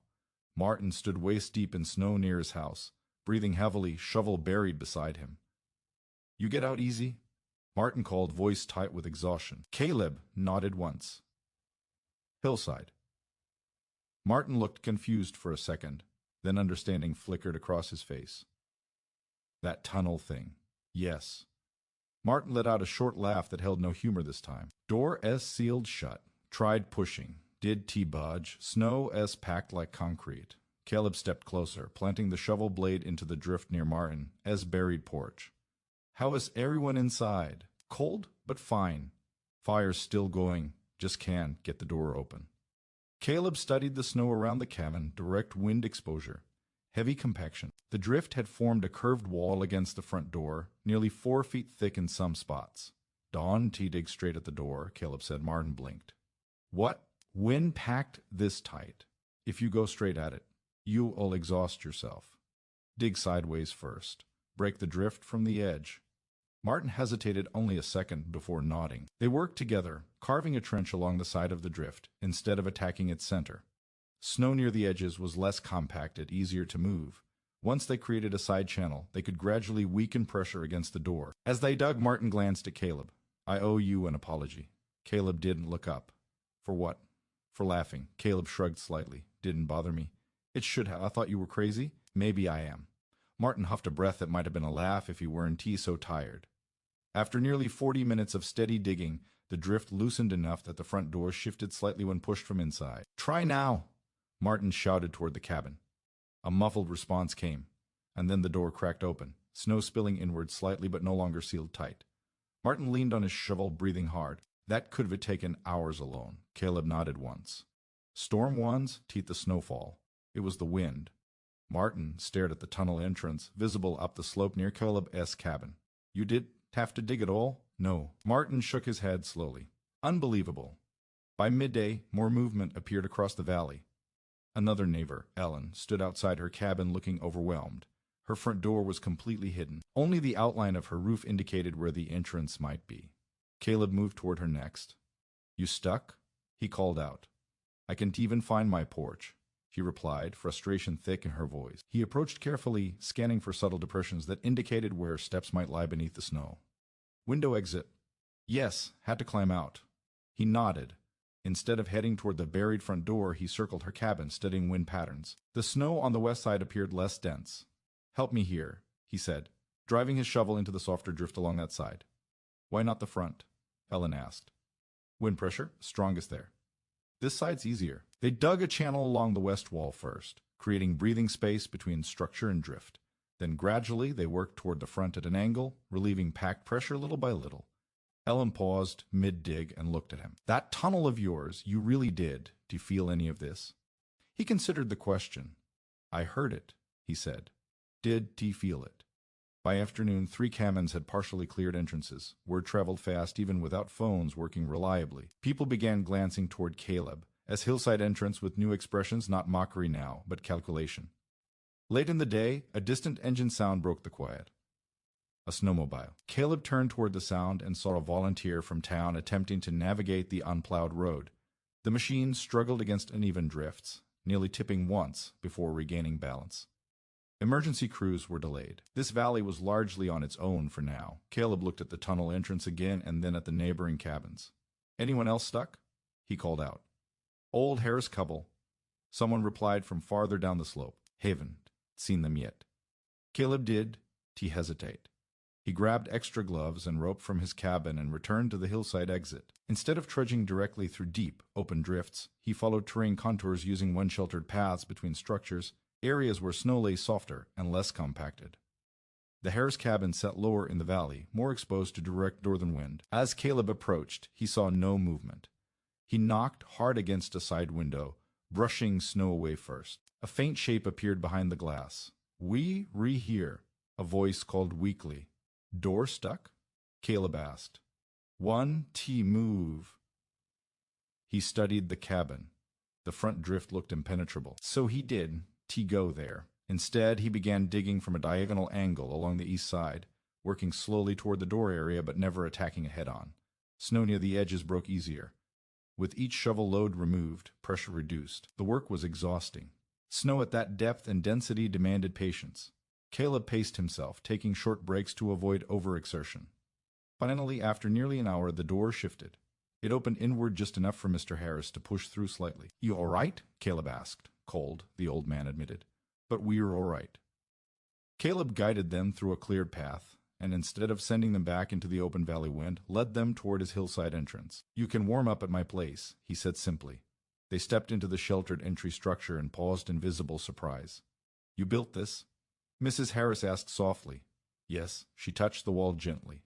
Martin stood waist-deep in snow near his house, breathing heavily, shovel buried beside him. "You get out easy?" Martin called, voice tight with exhaustion. Caleb nodded once. Hillside. Martin looked confused for a second, then understanding flickered across his face. That tunnel thing. Yes. Martin let out a short laugh that held no humor this time. Door S sealed shut. Tried pushing. Did T budge. Snow S packed like concrete. Caleb stepped closer, planting the shovel blade into the drift near Martin, S buried porch. How is everyone inside? Cold, but fine. Fire's still going. Just can't get the door open. Caleb studied the snow around the cabin, direct wind exposure, heavy compaction. The drift had formed a curved wall against the front door, nearly 4 feet thick in some spots. Dawn dig straight at the door, Caleb said. Martin blinked. What? Wind packed this tight. If you go straight at it, you'll exhaust yourself. Dig sideways first. Break the drift from the edge. Martin hesitated only a second before nodding. They worked together, carving a trench along the side of the drift, instead of attacking its center. Snow near the edges was less compacted, easier to move. Once they created a side channel, they could gradually weaken pressure against the door. As they dug, Martin glanced at Caleb. "I owe you an apology." Caleb didn't look up. "For what?" "For laughing." Caleb shrugged slightly. "Didn't bother me." "It should have. I thought you were crazy." "Maybe I am." Martin huffed a breath that might have been a laugh if he weren't so tired. After nearly 40 minutes of steady digging, the drift loosened enough that the front door shifted slightly when pushed from inside. "Try now!" Martin shouted toward the cabin. A muffled response came, and then the door cracked open, snow spilling inward slightly but no longer sealed tight. Martin leaned on his shovel, breathing hard. That could have taken hours alone. Caleb nodded once. Storm ones teeth the snowfall. It was the wind. Martin stared at the tunnel entrance, visible up the slope near Caleb's cabin. "You did have to dig it all?" "No." Martin shook his head slowly. "Unbelievable." By midday, more movement appeared across the valley. Another neighbor, Ellen, stood outside her cabin looking overwhelmed. Her front door was completely hidden. Only the outline of her roof indicated where the entrance might be. Caleb moved toward her next. "You stuck?" he called out. "I can't even find my porch," she replied, frustration thick in her voice. He approached carefully, scanning for subtle depressions that indicated where steps might lie beneath the snow. "Window exit." "Yes, had to climb out." He nodded. Instead of heading toward the buried front door, he circled her cabin, studying wind patterns. The snow on the west side appeared less dense. "Help me here," he said, driving his shovel into the softer drift along that side. "Why not the front?" Ellen asked. "Wind pressure, strongest there." "This side's easier." They dug a channel along the west wall first, creating breathing space between structure and drift. Then gradually they worked toward the front at an angle, relieving packed pressure little by little. Ellen paused mid-dig and looked at him. "That tunnel of yours, you really did. Do you feel any of this?" He considered the question. "I heard it," he said. "Did he feel it?" By afternoon, 3 cabins had partially cleared entrances. Word traveled fast, even without phones working reliably. People began glancing toward Caleb, as hillside entrance with new expressions, not mockery now, but calculation. Late in the day, a distant engine sound broke the quiet. A snowmobile. Caleb turned toward the sound and saw a volunteer from town attempting to navigate the unplowed road. The machine struggled against uneven drifts, nearly tipping once before regaining balance. Emergency crews were delayed. This valley was largely on its own for now. Caleb looked at the tunnel entrance again and then at the neighboring cabins. "Anyone else stuck?" he called out. "Old Harris couple." Someone replied from farther down the slope. "Haven't seen them yet." Caleb did. He hesitate. He grabbed extra gloves and rope from his cabin and returned to the hillside exit. Instead of trudging directly through deep, open drifts, he followed terrain contours using unsheltered paths between structures, areas where snow lay softer and less compacted. The Harris cabin sat lower in the valley, more exposed to direct northern wind. As Caleb approached, he saw no movement. He knocked hard against a side window, brushing snow away first. A faint shape appeared behind the glass. "We re-hear," a voice called weakly. "Door stuck?" Caleb asked. "One T move." He studied the cabin. The front drift looked impenetrable. So he did T go there. Instead, he began digging from a diagonal angle along the east side, working slowly toward the door area but never attacking it head-on. Snow near the edges broke easier. With each shovel load removed, pressure reduced. The work was exhausting. Snow at that depth and density demanded patience. Caleb paced himself, taking short breaks to avoid overexertion. Finally, after nearly an hour, the door shifted. It opened inward just enough for Mr. Harris to push through slightly. "You all right?" Caleb asked. "Cold," the old man admitted. "But we're all right." Caleb guided them through a cleared path, and instead of sending them back into the open valley wind, led them toward his hillside entrance. "You can warm up at my place," he said simply. They stepped into the sheltered entry structure and paused in visible surprise. "You built this?" Mrs. Harris asked softly. "Yes." She touched the wall gently.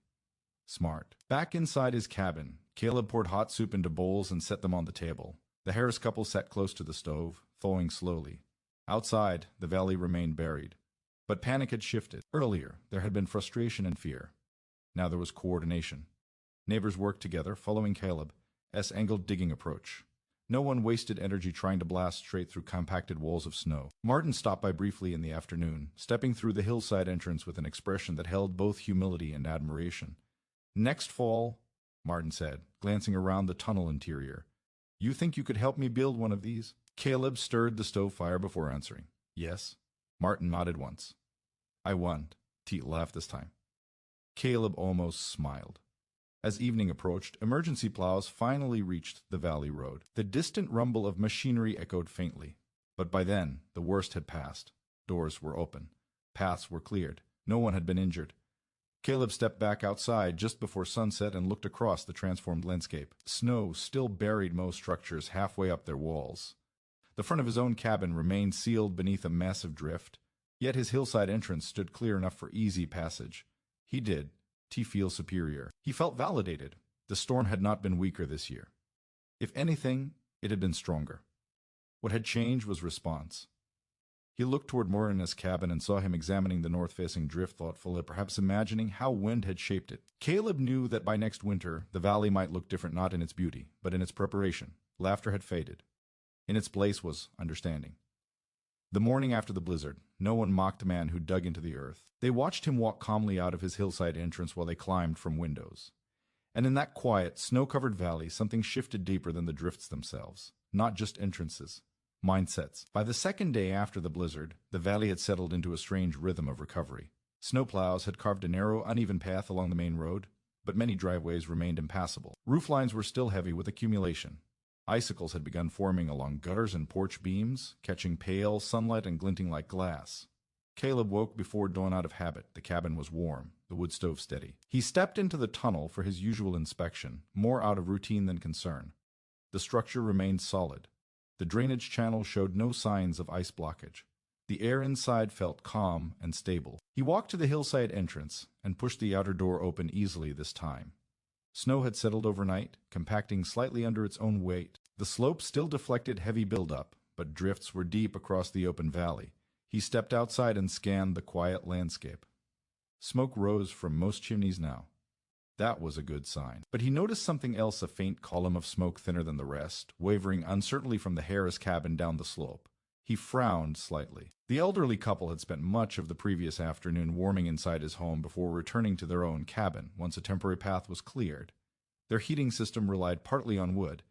"Smart." Back inside his cabin, Caleb poured hot soup into bowls and set them on the table. The Harris couple sat close to the stove, thawing slowly. Outside, the valley remained buried. But panic had shifted. Earlier, there had been frustration and fear. Now there was coordination. Neighbors worked together, following Caleb's angled digging approach. No one wasted energy trying to blast straight through compacted walls of snow. Martin stopped by briefly in the afternoon, stepping through the hillside entrance with an expression that held both humility and admiration. "Next fall," Martin said, glancing around the tunnel interior, "you think you could help me build one of these?" Caleb stirred the stove fire before answering. "Yes." Martin nodded once. "I want." Teet laughed this time. Caleb almost smiled. As evening approached, emergency plows finally reached the valley road. The distant rumble of machinery echoed faintly. But by then, the worst had passed. Doors were open. Paths were cleared. No one had been injured. Caleb stepped back outside just before sunset and looked across the transformed landscape. Snow still buried most structures halfway up their walls. The front of his own cabin remained sealed beneath a massive drift, yet his hillside entrance stood clear enough for easy passage. He did feel superior. He felt validated. The storm had not been weaker this year. If anything, it had been stronger. What had changed was response. He looked toward Morina's cabin and saw him examining the north-facing drift thoughtfully, perhaps imagining how wind had shaped it. Caleb knew that by next winter, the valley might look different not in its beauty, but in its preparation. Laughter had faded. In its place was understanding. The morning after the blizzard, no one mocked a man who dug into the earth. They watched him walk calmly out of his hillside entrance while they climbed from windows. And in that quiet, snow-covered valley, something shifted deeper than the drifts themselves. Not just entrances. Mindsets. By the second day after the blizzard, the valley had settled into a strange rhythm of recovery. Snowplows had carved a narrow, uneven path along the main road, but many driveways remained impassable. Rooflines were still heavy with accumulation. Icicles had begun forming along gutters and porch beams, catching pale sunlight and glinting like glass. Caleb woke before dawn out of habit. The cabin was warm, the wood stove steady. He stepped into the tunnel for his usual inspection, more out of routine than concern. The structure remained solid. The drainage channel showed no signs of ice blockage. The air inside felt calm and stable. He walked to the hillside entrance and pushed the outer door open easily this time. Snow had settled overnight, compacting slightly under its own weight. The slope still deflected heavy buildup, but drifts were deep across the open valley. He stepped outside and scanned the quiet landscape. Smoke rose from most chimneys now. That was a good sign. But he noticed something else, a faint column of smoke thinner than the rest, wavering uncertainly from the Harris cabin down the slope. He frowned slightly. The elderly couple had spent much of the previous afternoon warming inside his home before returning to their own cabin once a temporary path was cleared. Their heating system relied partly on wood,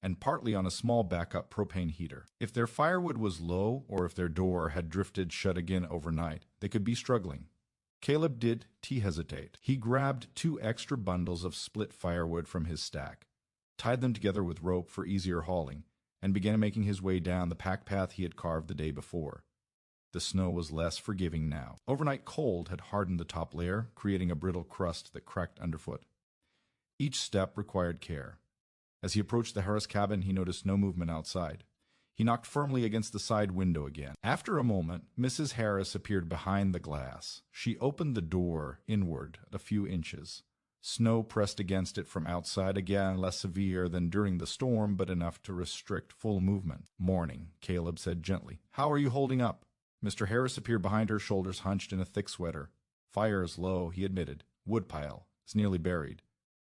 and partly on a small backup propane heater. If their firewood was low or if their door had drifted shut again overnight, they could be struggling. Caleb did hesitate. He grabbed 2 extra bundles of split firewood from his stack, tied them together with rope for easier hauling, and began making his way down the pack path he had carved the day before. The snow was less forgiving now. Overnight cold had hardened the top layer, creating a brittle crust that cracked underfoot. Each step required care. As he approached the Harris cabin, he noticed no movement outside. He knocked firmly against the side window again. After a moment, Mrs. Harris appeared behind the glass. She opened the door inward a few inches. Snow pressed against it from outside, again less severe than during the storm, but enough to restrict full movement. "Morning," Caleb said gently. "How are you holding up?" Mr. Harris appeared behind her, shoulders hunched in a thick sweater. "Fire is low," he admitted. "Woodpile. It's nearly buried."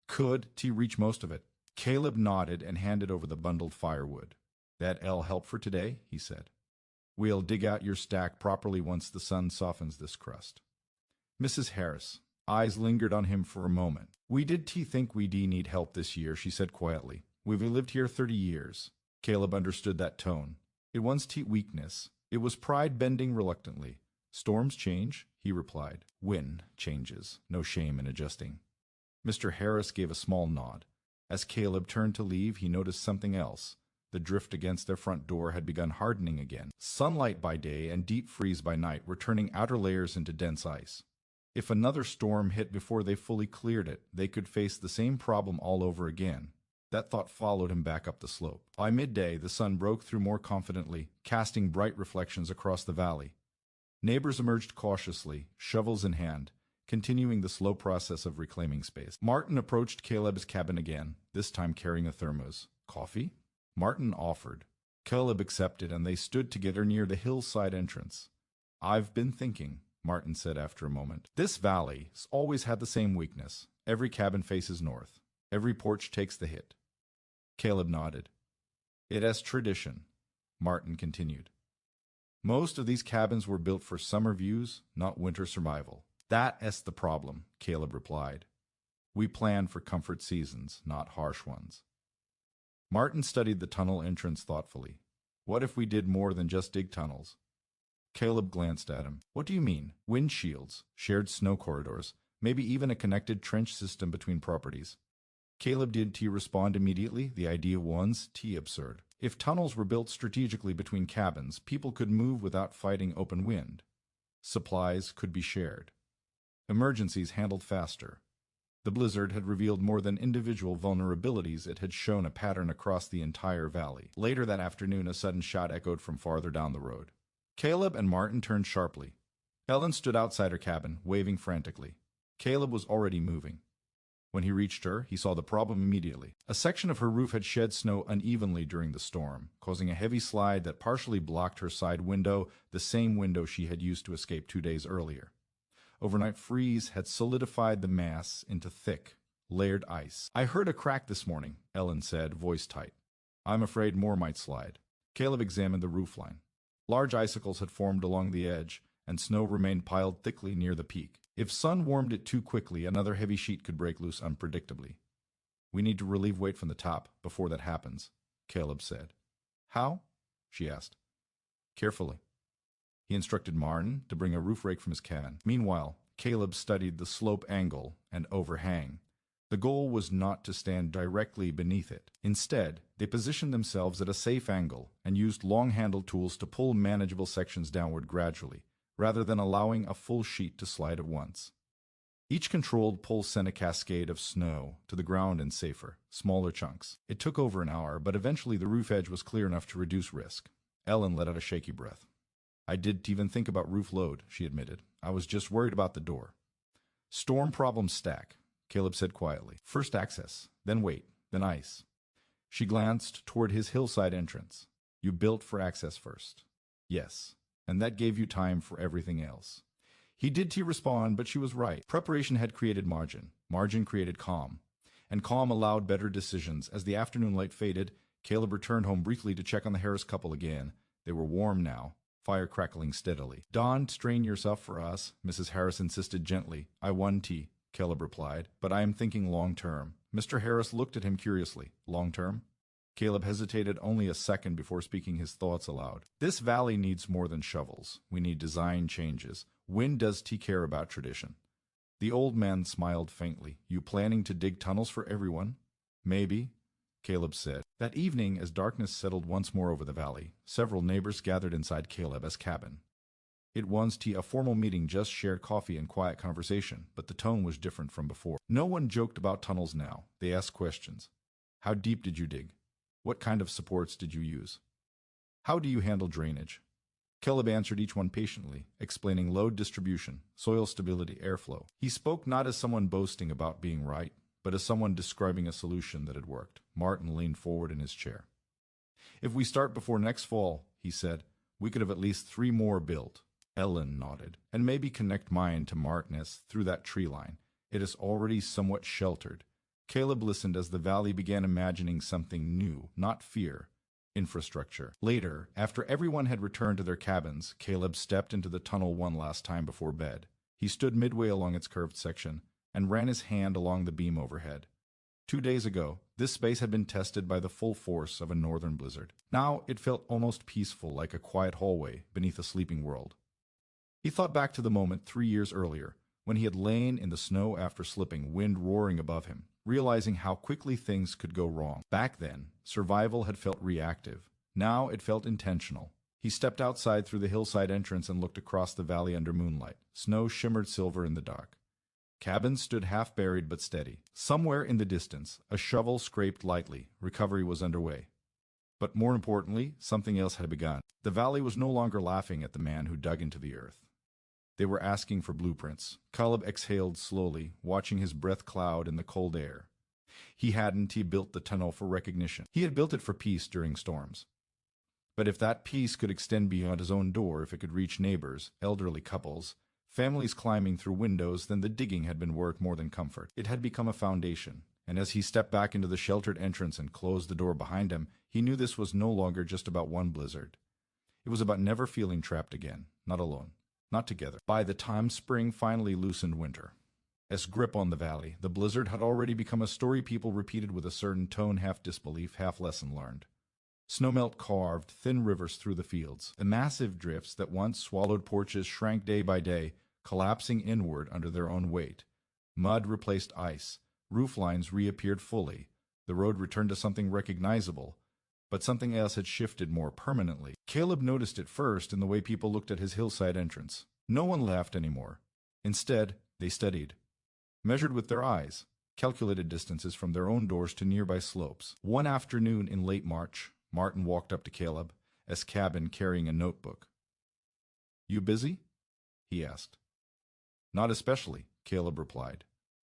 "Could T reach most of it?" Caleb nodded and handed over the bundled firewood. "That'll help for today," he said. "We'll dig out your stack properly once the sun softens this crust." Mrs. Harris' eyes lingered on him for a moment. "We did think we need help this year," she said quietly. "We've lived here 30 years. Caleb understood that tone. It wasn't weakness. It was pride bending reluctantly. "Storms change," he replied. "Wind changes. No shame in adjusting." Mr. Harris gave a small nod. As Caleb turned to leave, he noticed something else. The drift against their front door had begun hardening again. Sunlight by day and deep freeze by night were turning outer layers into dense ice. If another storm hit before they fully cleared it, they could face the same problem all over again. That thought followed him back up the slope. By midday, the sun broke through more confidently, casting bright reflections across the valley. Neighbors emerged cautiously, shovels in hand, continuing the slow process of reclaiming space. Martin approached Caleb's cabin again, this time carrying a thermos. "Coffee?" Martin offered. Caleb accepted, and they stood together near the hillside entrance. "I've been thinking," Martin said after a moment. "This valley's always had the same weakness. Every cabin faces north. Every porch takes the hit." Caleb nodded. "It has tradition," Martin continued. "Most of these cabins were built for summer views, not winter survival." "That's the problem," Caleb replied. "We plan for comfort seasons, not harsh ones." Martin studied the tunnel entrance thoughtfully. "What if we did more than just dig tunnels?" Caleb glanced at him. "What do you mean?" "Windshields, shared snow corridors, maybe even a connected trench system between properties." Caleb did respond immediately. The idea was absurd. If tunnels were built strategically between cabins, people could move without fighting open wind. Supplies could be shared. Emergencies handled faster. The blizzard had revealed more than individual vulnerabilities. It had shown a pattern across the entire valley. Later that afternoon, a sudden shot echoed from farther down the road. Caleb and Martin turned sharply. Ellen stood outside her cabin, waving frantically. Caleb was already moving. When he reached her, he saw the problem immediately. A section of her roof had shed snow unevenly during the storm, causing a heavy slide that partially blocked her side window, the same window she had used to escape 2 days earlier. Overnight freeze had solidified the mass into thick, layered ice. "I heard a crack this morning," Ellen said, voice tight. "I'm afraid more might slide." Caleb examined the roofline. Large icicles had formed along the edge, and snow remained piled thickly near the peak. If sun warmed it too quickly, another heavy sheet could break loose unpredictably. "We need to relieve weight from the top before that happens," Caleb said. "How?" she asked. "Carefully." He instructed Martin to bring a roof rake from his cabin. Meanwhile, Caleb studied the slope angle and overhang. The goal was not to stand directly beneath it. Instead, they positioned themselves at a safe angle and used long-handled tools to pull manageable sections downward gradually, rather than allowing a full sheet to slide at once. Each controlled pull sent a cascade of snow to the ground in safer, smaller chunks. It took over an hour, but eventually the roof edge was clear enough to reduce risk. Ellen let out a shaky breath. "I didn't even think about roof load," she admitted. "I was just worried about the door." "Storm problems stack," Caleb said quietly. "First access, then weight, then ice." She glanced toward his hillside entrance. "You built for access first." "Yes, and that gave you time for everything else." He did respond, but she was right. Preparation had created margin. Margin created calm. And calm allowed better decisions. As the afternoon light faded, Caleb returned home briefly to check on the Harris couple again. They were warm now, fire crackling steadily. "Don't strain yourself for us," Mrs. Harris insisted gently. "I won tea," Caleb replied, "but I am thinking long-term." Mr. Harris looked at him curiously. "Long-term?" Caleb hesitated only a second before speaking his thoughts aloud. This valley needs more than shovels. We need design changes. When does he care about tradition? The old man smiled faintly. You planning to dig tunnels for everyone? Maybe, Caleb said. That evening, as darkness settled once more over the valley, several neighbors gathered inside Caleb's cabin. It was a formal meeting, just shared coffee and quiet conversation, but the tone was different from before. No one joked about tunnels now. They asked questions. How deep did you dig? What kind of supports did you use? How do you handle drainage? Caleb answered each one patiently, explaining load distribution, soil stability, airflow. He spoke not as someone boasting about being right, but as someone describing a solution that had worked. Martin leaned forward in his chair. If we start before next fall, he said, we could have at least 3 more built. Ellen nodded. And maybe connect mine to Martin's through that tree line. It is already somewhat sheltered. Caleb listened as the valley began imagining something new, not fear. Infrastructure. Later, after everyone had returned to their cabins, Caleb stepped into the tunnel one last time before bed. He stood midway along its curved section and ran his hand along the beam overhead. 2 days ago, this space had been tested by the full force of a northern blizzard. Now it felt almost peaceful, like a quiet hallway beneath a sleeping world. He thought back to the moment 3 years earlier, when he had lain in the snow after slipping, wind roaring above him, realizing how quickly things could go wrong. Back then, survival had felt reactive. Now it felt intentional. He stepped outside through the hillside entrance and looked across the valley under moonlight. Snow shimmered silver in the dark. Cabins stood half-buried but steady. Somewhere in the distance, a shovel scraped lightly. Recovery was underway. But more importantly, something else had begun. The valley was no longer laughing at the man who dug into the earth. They were asking for blueprints. Caleb exhaled slowly, watching his breath cloud in the cold air. He built the tunnel for recognition. He had built it for peace during storms. But if that peace could extend beyond his own door, if it could reach neighbors, elderly couples, families climbing through windows, then the digging had been worth more than comfort. It had become a foundation, and as he stepped back into the sheltered entrance and closed the door behind him, he knew this was no longer just about one blizzard. It was about never feeling trapped again, not alone, not together. By the time spring finally loosened winter, as grip on the valley, the blizzard had already become a story people repeated with a certain tone, half disbelief, half lesson learned. Snowmelt carved thin rivers through the fields. The massive drifts that once swallowed porches shrank day by day, collapsing inward under their own weight. Mud replaced ice. Roof lines reappeared fully. The road returned to something recognizable, but something else had shifted more permanently. Caleb noticed it first in the way people looked at his hillside entrance. No one laughed anymore. Instead, they studied, measured with their eyes, calculated distances from their own doors to nearby slopes. One afternoon in late March, Martin walked up to Caleb's cabin carrying a notebook. "You busy?" he asked. "Not especially," Caleb replied.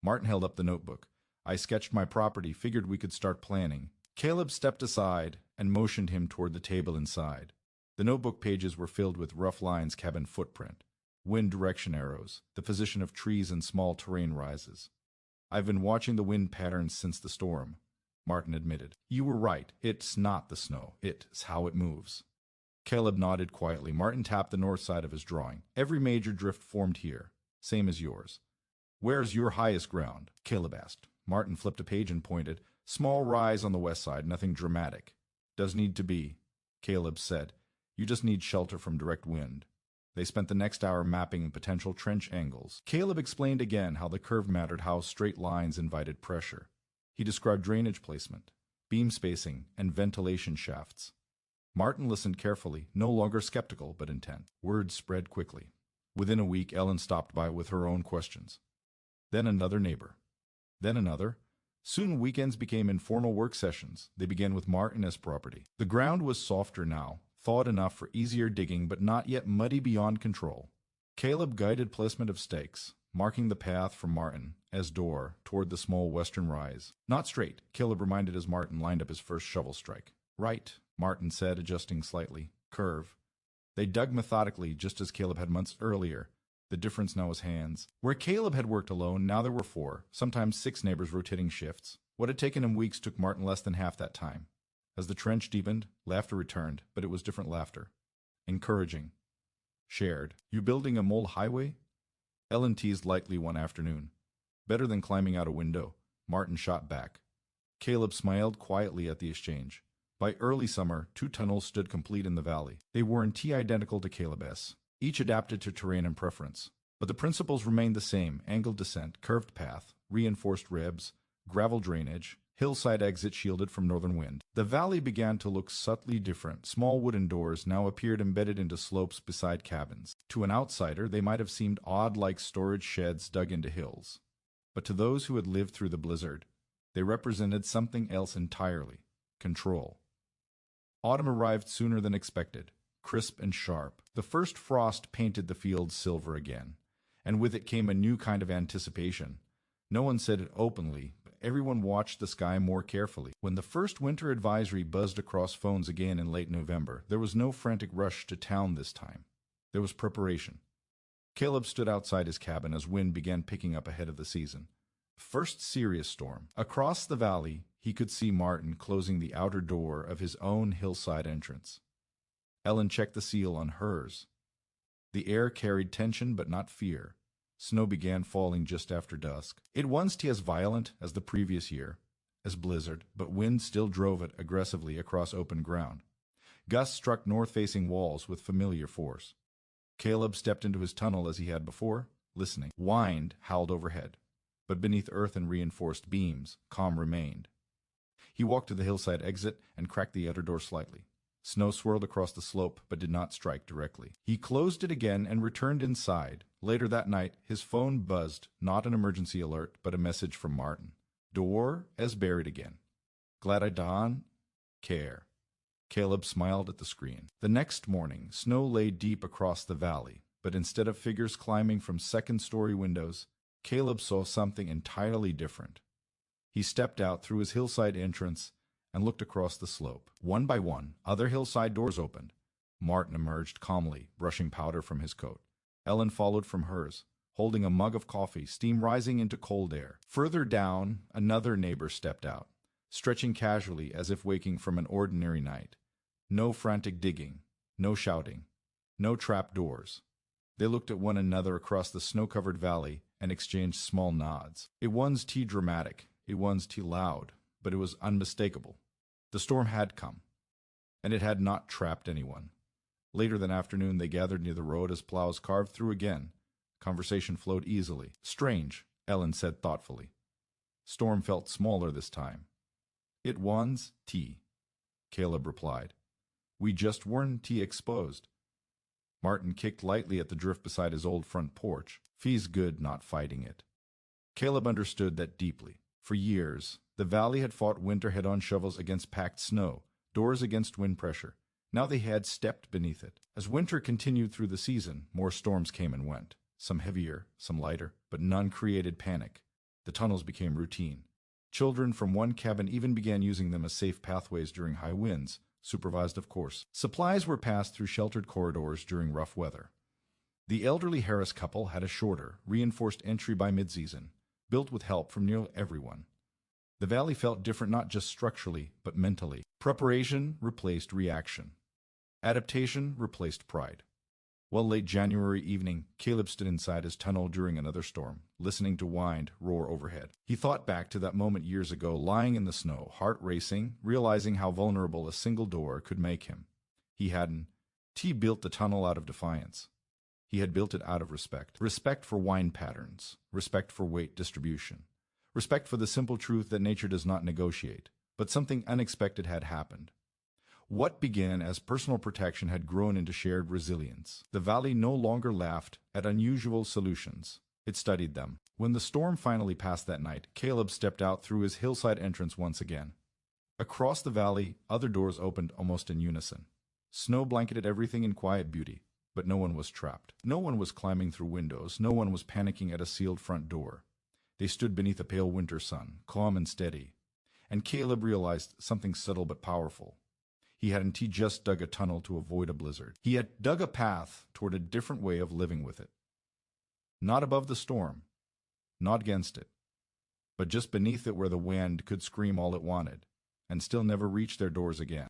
Martin held up the notebook. "I sketched my property, figured we could start planning." Caleb stepped aside and motioned him toward the table inside. The notebook pages were filled with rough lines, cabin footprint, wind direction arrows, the position of trees and small terrain rises. "I've been watching the wind patterns since the storm," Martin admitted. "You were right. It's not the snow. It's how it moves." Caleb nodded quietly. Martin tapped the north side of his drawing. "Every major drift formed here, same as yours." "Where's your highest ground?" Caleb asked. Martin flipped a page and pointed. "Small rise on the west side, nothing dramatic." "Does need to be," Caleb said. "You just need shelter from direct wind." They spent the next hour mapping potential trench angles. Caleb explained again how the curve mattered, how straight lines invited pressure. He described drainage placement, beam spacing, and ventilation shafts. Martin listened carefully, no longer skeptical but intent. Word spread quickly. Within a week, Ellen stopped by with her own questions. Then another neighbor. Then another. Soon weekends became informal work sessions. They began with Martin's property. The ground was softer now, thawed enough for easier digging but not yet muddy beyond control. Caleb guided placement of stakes, marking the path from Martin, as door, toward the small western rise. "Not straight," Caleb reminded as Martin lined up his first shovel strike. "Right," Martin said, adjusting slightly. "Curve." They dug methodically, just as Caleb had months earlier. The difference now was hands. Where Caleb had worked alone, now there were 4, sometimes 6 neighbors rotating shifts. What had taken him weeks took Martin less than half that time. As the trench deepened, laughter returned, but it was different laughter. Encouraging. Shared. "You building a mole highway?" Ellen teased lightly one afternoon. "Better than climbing out a window," Martin shot back. Caleb smiled quietly at the exchange. By early summer, 2 tunnels stood complete in the valley. They were in T identical to Caleb's, each adapted to terrain and preference. But the principles remained the same: angled descent, curved path, reinforced ribs, gravel drainage, hillside exit shielded from northern wind. The valley began to look subtly different. Small wooden doors now appeared embedded into slopes beside cabins. To an outsider, they might have seemed odd, like storage sheds dug into hills. But to those who had lived through the blizzard, they represented something else entirely: control. Autumn arrived sooner than expected, crisp and sharp. The first frost painted the fields silver again, and with it came a new kind of anticipation. No one said it openly, but everyone watched the sky more carefully. When the first winter advisory buzzed across phones again in late November, there was no frantic rush to town this time. There was preparation. Caleb stood outside his cabin as wind began picking up ahead of the season. First serious storm. Across the valley, he could see Martin closing the outer door of his own hillside entrance. Ellen checked the seal on hers. The air carried tension but not fear. Snow began falling just after dusk. It wasn't as violent as the previous year, as blizzard, but wind still drove it aggressively across open ground. Gusts struck north-facing walls with familiar force. Caleb stepped into his tunnel as he had before, listening. Wind howled overhead, but beneath earth and reinforced beams, calm remained. He walked to the hillside exit and cracked the outer door slightly. Snow swirled across the slope, but did not strike directly. He closed it again and returned inside. Later that night, his phone buzzed, not an emergency alert, but a message from Martin. Door as buried again. Glad I dawn? Care. Caleb smiled at the screen. The next morning, snow lay deep across the valley, but instead of figures climbing from second-story windows, Caleb saw something entirely different. He stepped out through his hillside entrance and looked across the slope. One by one, other hillside doors opened. Martin emerged calmly, brushing powder from his coat. Ellen followed from hers, holding a mug of coffee, steam rising into cold air. Further down, another neighbor stepped out, stretching casually as if waking from an ordinary night. No frantic digging, no shouting, no trap doors. They looked at one another across the snow-covered valley and exchanged small nods. It wasn't too dramatic, it wasn't too loud, but it was unmistakable. The storm had come, and it had not trapped anyone. Later that afternoon, they gathered near the road as plows carved through again. Conversation flowed easily. Strange, Ellen said thoughtfully. Storm felt smaller this time. It was tea, Caleb replied. We just weren't tea exposed. Martin kicked lightly at the drift beside his old front porch. Feels good not fighting it. Caleb understood that deeply. For years, the valley had fought winter head-on shovels against packed snow, doors against wind pressure. Now they had stepped beneath it. As winter continued through the season, more storms came and went, some heavier, some lighter, but none created panic. The tunnels became routine. Children from one cabin even began using them as safe pathways during high winds, supervised of course. Supplies were passed through sheltered corridors during rough weather. The elderly Harris couple had a shorter, reinforced entry by mid-season, built with help from nearly everyone. The valley felt different not just structurally, but mentally. Preparation replaced reaction. Adaptation replaced pride. One late January evening, Caleb stood inside his tunnel during another storm, listening to wind roar overhead. He thought back to that moment years ago, lying in the snow, heart racing, realizing how vulnerable a single door could make him. He hadn't built the tunnel out of defiance. He had built it out of respect. Respect for wind patterns, respect for weight distribution, respect for the simple truth that nature does not negotiate. But something unexpected had happened. What began as personal protection had grown into shared resilience. The valley no longer laughed at unusual solutions. It studied them. When the storm finally passed that night, Caleb stepped out through his hillside entrance once again. Across the valley, other doors opened almost in unison. Snow blanketed everything in quiet beauty, but no one was trapped. No one was climbing through windows. No one was panicking at a sealed front door. They stood beneath a pale winter sun, calm and steady. And Caleb realized something subtle but powerful. He hadn't just dug a tunnel to avoid a blizzard. He had dug a path toward a different way of living with it. Not above the storm, not against it, but just beneath it where the wind could scream all it wanted, and still never reach their doors again.